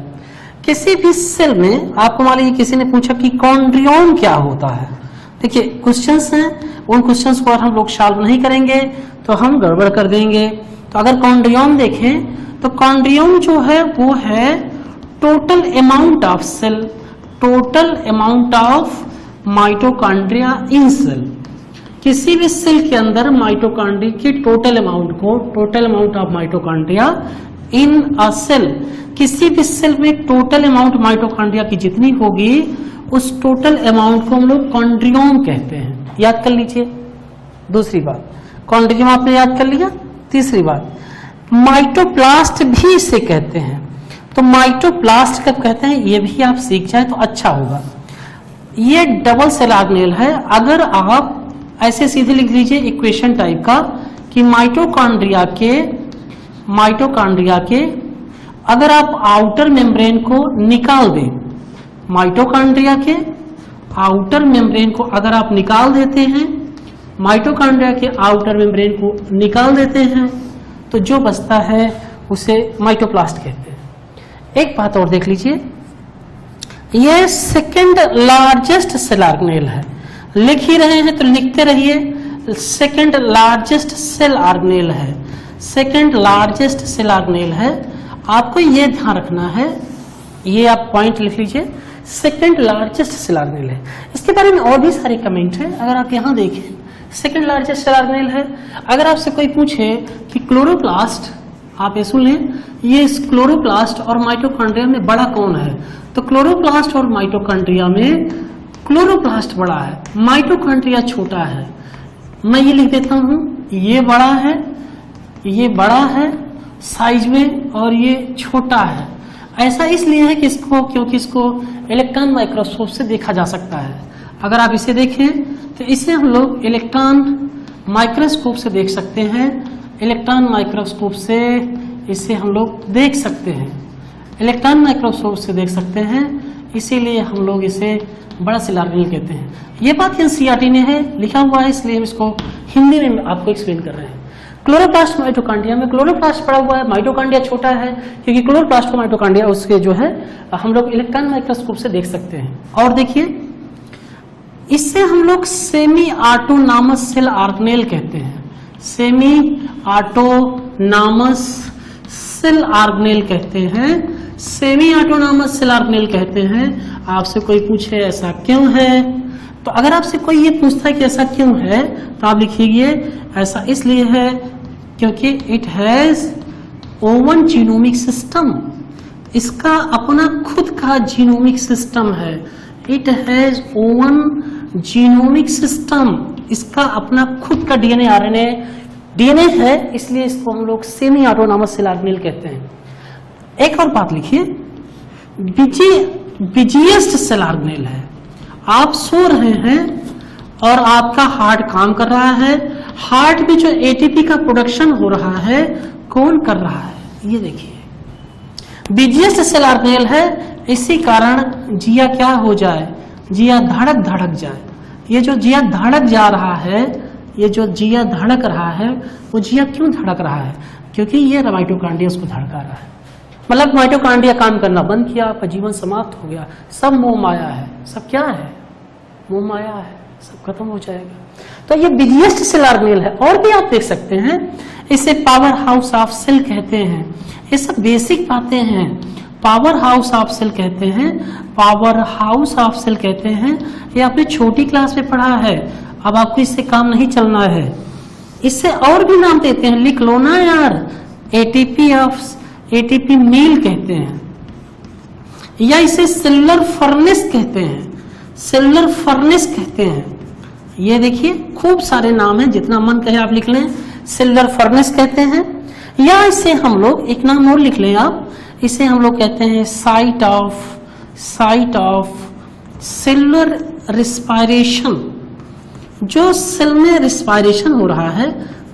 किसी भी सेल में आपको मान लीजिए किसी ने पूछा कि कॉन्ड्रियोम क्या होता है, देखिए क्वेश्चंस हैं, उन क्वेश्चंस को हम लोग सॉल्व नहीं करेंगे तो हम गड़बड़ कर देंगे। तो अगर कॉन्ड्रियोम देखें तो कॉन्ड्रियोम जो है वो है total amount of cell, total amount of mitochondria in cell. किसी भी सेल के अंदर माइटोकॉन्ड्रिया की टोटल अमाउंट को, total amount of mitochondria in a cell, किसी भी सेल में टोटल अमाउंट माइटोकॉन्ड्रिया की जितनी होगी उस टोटल अमाउंट को हम लोग कॉन्ड्रियोम कहते हैं। याद कर लीजिए। दूसरी बात, कॉन्ड्रियोम आपने याद कर लिया। तीसरी बात, माइटोप्लास्ट भी इसे कहते हैं। तो माइटोप्लास्ट कब कहते हैं ये भी आप सीख जाए तो अच्छा होगा। ये डबल सेल ऑर्गेनेल है। अगर आप ऐसे सीधे लिख लीजिए इक्वेशन टाइप का कि माइटोकॉन्ड्रिया के अगर आप आउटर मेम्ब्रेन को निकाल दें, माइटोकॉन्ड्रिया के आउटर मेम्ब्रेन को अगर आप निकाल देते हैं, माइटोकॉन्ड्रिया के आउटर मेम्ब्रेन को निकाल देते हैं तो जो बचता है उसे माइटोप्लास्ट कहते हैं। एक बात और देख लीजिए, यह सेकेंड लार्जेस्ट सेल ऑर्गेनेल है। लिख ही रहे हैं तो लिखते रहिए, सेकेंड लार्जेस्ट सेल ऑर्गेनेल है, सेकेंड लार्जेस्ट सेल ऑर्गेनेल है। आपको ये ध्यान रखना है, ये आप पॉइंट लिख लीजिए, सेकेंड लार्जेस्ट सेल ऑर्गेनेल है। इसके बारे में और भी सारे कमेंट हैं, अगर आप यहाँ देखें सेकेंड लार्जेस्ट सेल ऑर्गेनेल है। अगर आपसे कोई पूछे कि क्लोरोप्लास्ट, आप ये सुन लें, ये इस क्लोरोप्लास्ट और माइटोकॉन्ड्रिया में बड़ा कौन है, तो क्लोरोप्लास्ट और माइटोकॉन्ड्रिया में क्लोरोप्लास्ट बड़ा है, माइटोकॉन्ड्रिया छोटा है। मैं ये लिख देता हूं, ये बड़ा है, ये बड़ा है साइज में और ये छोटा है। ऐसा इसलिए है कि इसको, क्योंकि इसको इलेक्ट्रॉन माइक्रोस्कोप से देखा जा सकता है। अगर आप इसे देखें तो इसे हम लोग इलेक्ट्रॉन माइक्रोस्कोप से देख सकते हैं, इलेक्ट्रॉन माइक्रोस्कोप से इसे हम लोग देख सकते हैं, इलेक्ट्रॉन माइक्रोस्कोप से देख सकते हैं, इसीलिए हम लोग इसे बड़ा सेल ऑर्गेनेल कहते हैं। ये बात एनसीईआरटी में है, लिखा हुआ है, इसलिए हम इसको हिंदी में आपको एक्सप्लेन कर रहे हैं। क्लोरोप्लास्ट माइटोकॉन्ड्रिया में क्लोरोप्लास्ट पड़ा हुआ है, माइटोकॉन्ड्रिया छोटा है, क्योंकि क्लोरोप्लास्ट और माइटोकॉन्ड्रिया उसके जो है हम लोग इलेक्ट्रॉन माइक्रोस्कोप से देख सकते हैं। और देखिए, इससे हम लोग सेमी ऑटोनॉमस सेल ऑर्गेनेल कहते हैं, सेमी ऑटोनॉमस सेल ऑर्गेनेल कहते हैं, सेमी ऑटोनॉमस सेल ऑर्गेनेल कहते हैं। आपसे कोई पूछे ऐसा क्यों है, तो अगर आपसे कोई ये पूछता है कि ऐसा क्यों है, तो आप लिखिए ऐसा इसलिए है क्योंकि it has oven genomic system, इसका अपना खुद का जीनोमिक सिस्टम है। It has oven genomic system, इसका अपना खुद का डीएनए आरएनए डीएनए है, इसलिए इसको हम लोग सेमी ऑटोनॉमस सेल ऑर्गेनेल कहते हैं। एक और बात लिखिए, बिजीएस्ट सेल ऑर्गेनेल है। आप सो रहे हैं और आपका हार्ट काम कर रहा है, हार्ट में जो एटीपी का प्रोडक्शन हो रहा है कौन कर रहा है, ये देखिए बिजीएस्ट सेल ऑर्गेनेल है। इसी कारण जिया क्या हो जाए, जिया धड़क धड़क जाए। ये जो जिया धड़क जा रहा है, ये जो जिया धड़क रहा है, वो जिया क्यों धड़क रहा है, क्योंकि ये माइटोकॉन्ड्रिया उसको धड़का रहा है। मतलब माइटोकॉन्ड्रिया काम करना बंद किया, आपका जीवन समाप्त हो गया। सब मोह माया है, सब क्या है, मोह माया है, सब खत्म हो जाएगा। तो ये बिजीएस्ट सेल ऑर्गेनेल है। और भी आप देख सकते हैं, इसे पावर हाउस ऑफ सेल कहते हैं। ये सब बेसिक बातें हैं, पावर हाउस ऑफ सेल कहते हैं, पावर हाउस ऑफ सेल कहते हैं। ये आपने छोटी क्लास में पढ़ा है, अब आपको इससे काम नहीं चलना है। इससे और भी नाम देते हैं, लिख लो ना यार, एटीपी मील कहते हैं, या इसे सेलुलर फर्नेस कहते हैं, सेलुलर फर्नेस कहते हैं। ये देखिए खूब सारे नाम हैं, जितना मन कहे आप लिख लें, सेलुलर फर्नेस कहते हैं। या इसे हम लोग एक नाम और लिख लें आप, इसे हम लोग कहते हैं साइट ऑफ सेलुलर रिस्पायरेशन। जो सेल में रिस्पायरेशन हो रहा है,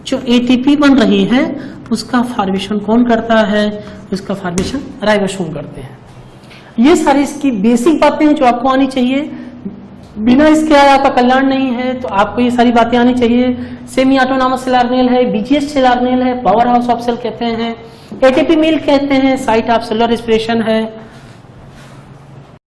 जो एटीपी बन रही है, उसका फॉर्मेशन कौन करता है, उसका फॉर्मेशन राइबोसोम करते हैं। ये सारी इसकी बेसिक बातें हैं जो आपको आनी चाहिए, बिना इसके आपका कल्याण नहीं है। तो आपको ये सारी बातें आनी चाहिए। सेमी ऑटोनॉमस सेल ऑर्गेनेल है, बीजीएस्ट सेल ऑर्गेनेल है, पावर हाउस ऑफ सेल कहते हैं, एटीपी मील कहते हैं, साइट ऑफ सेलुलर रिस्पिरेशन है।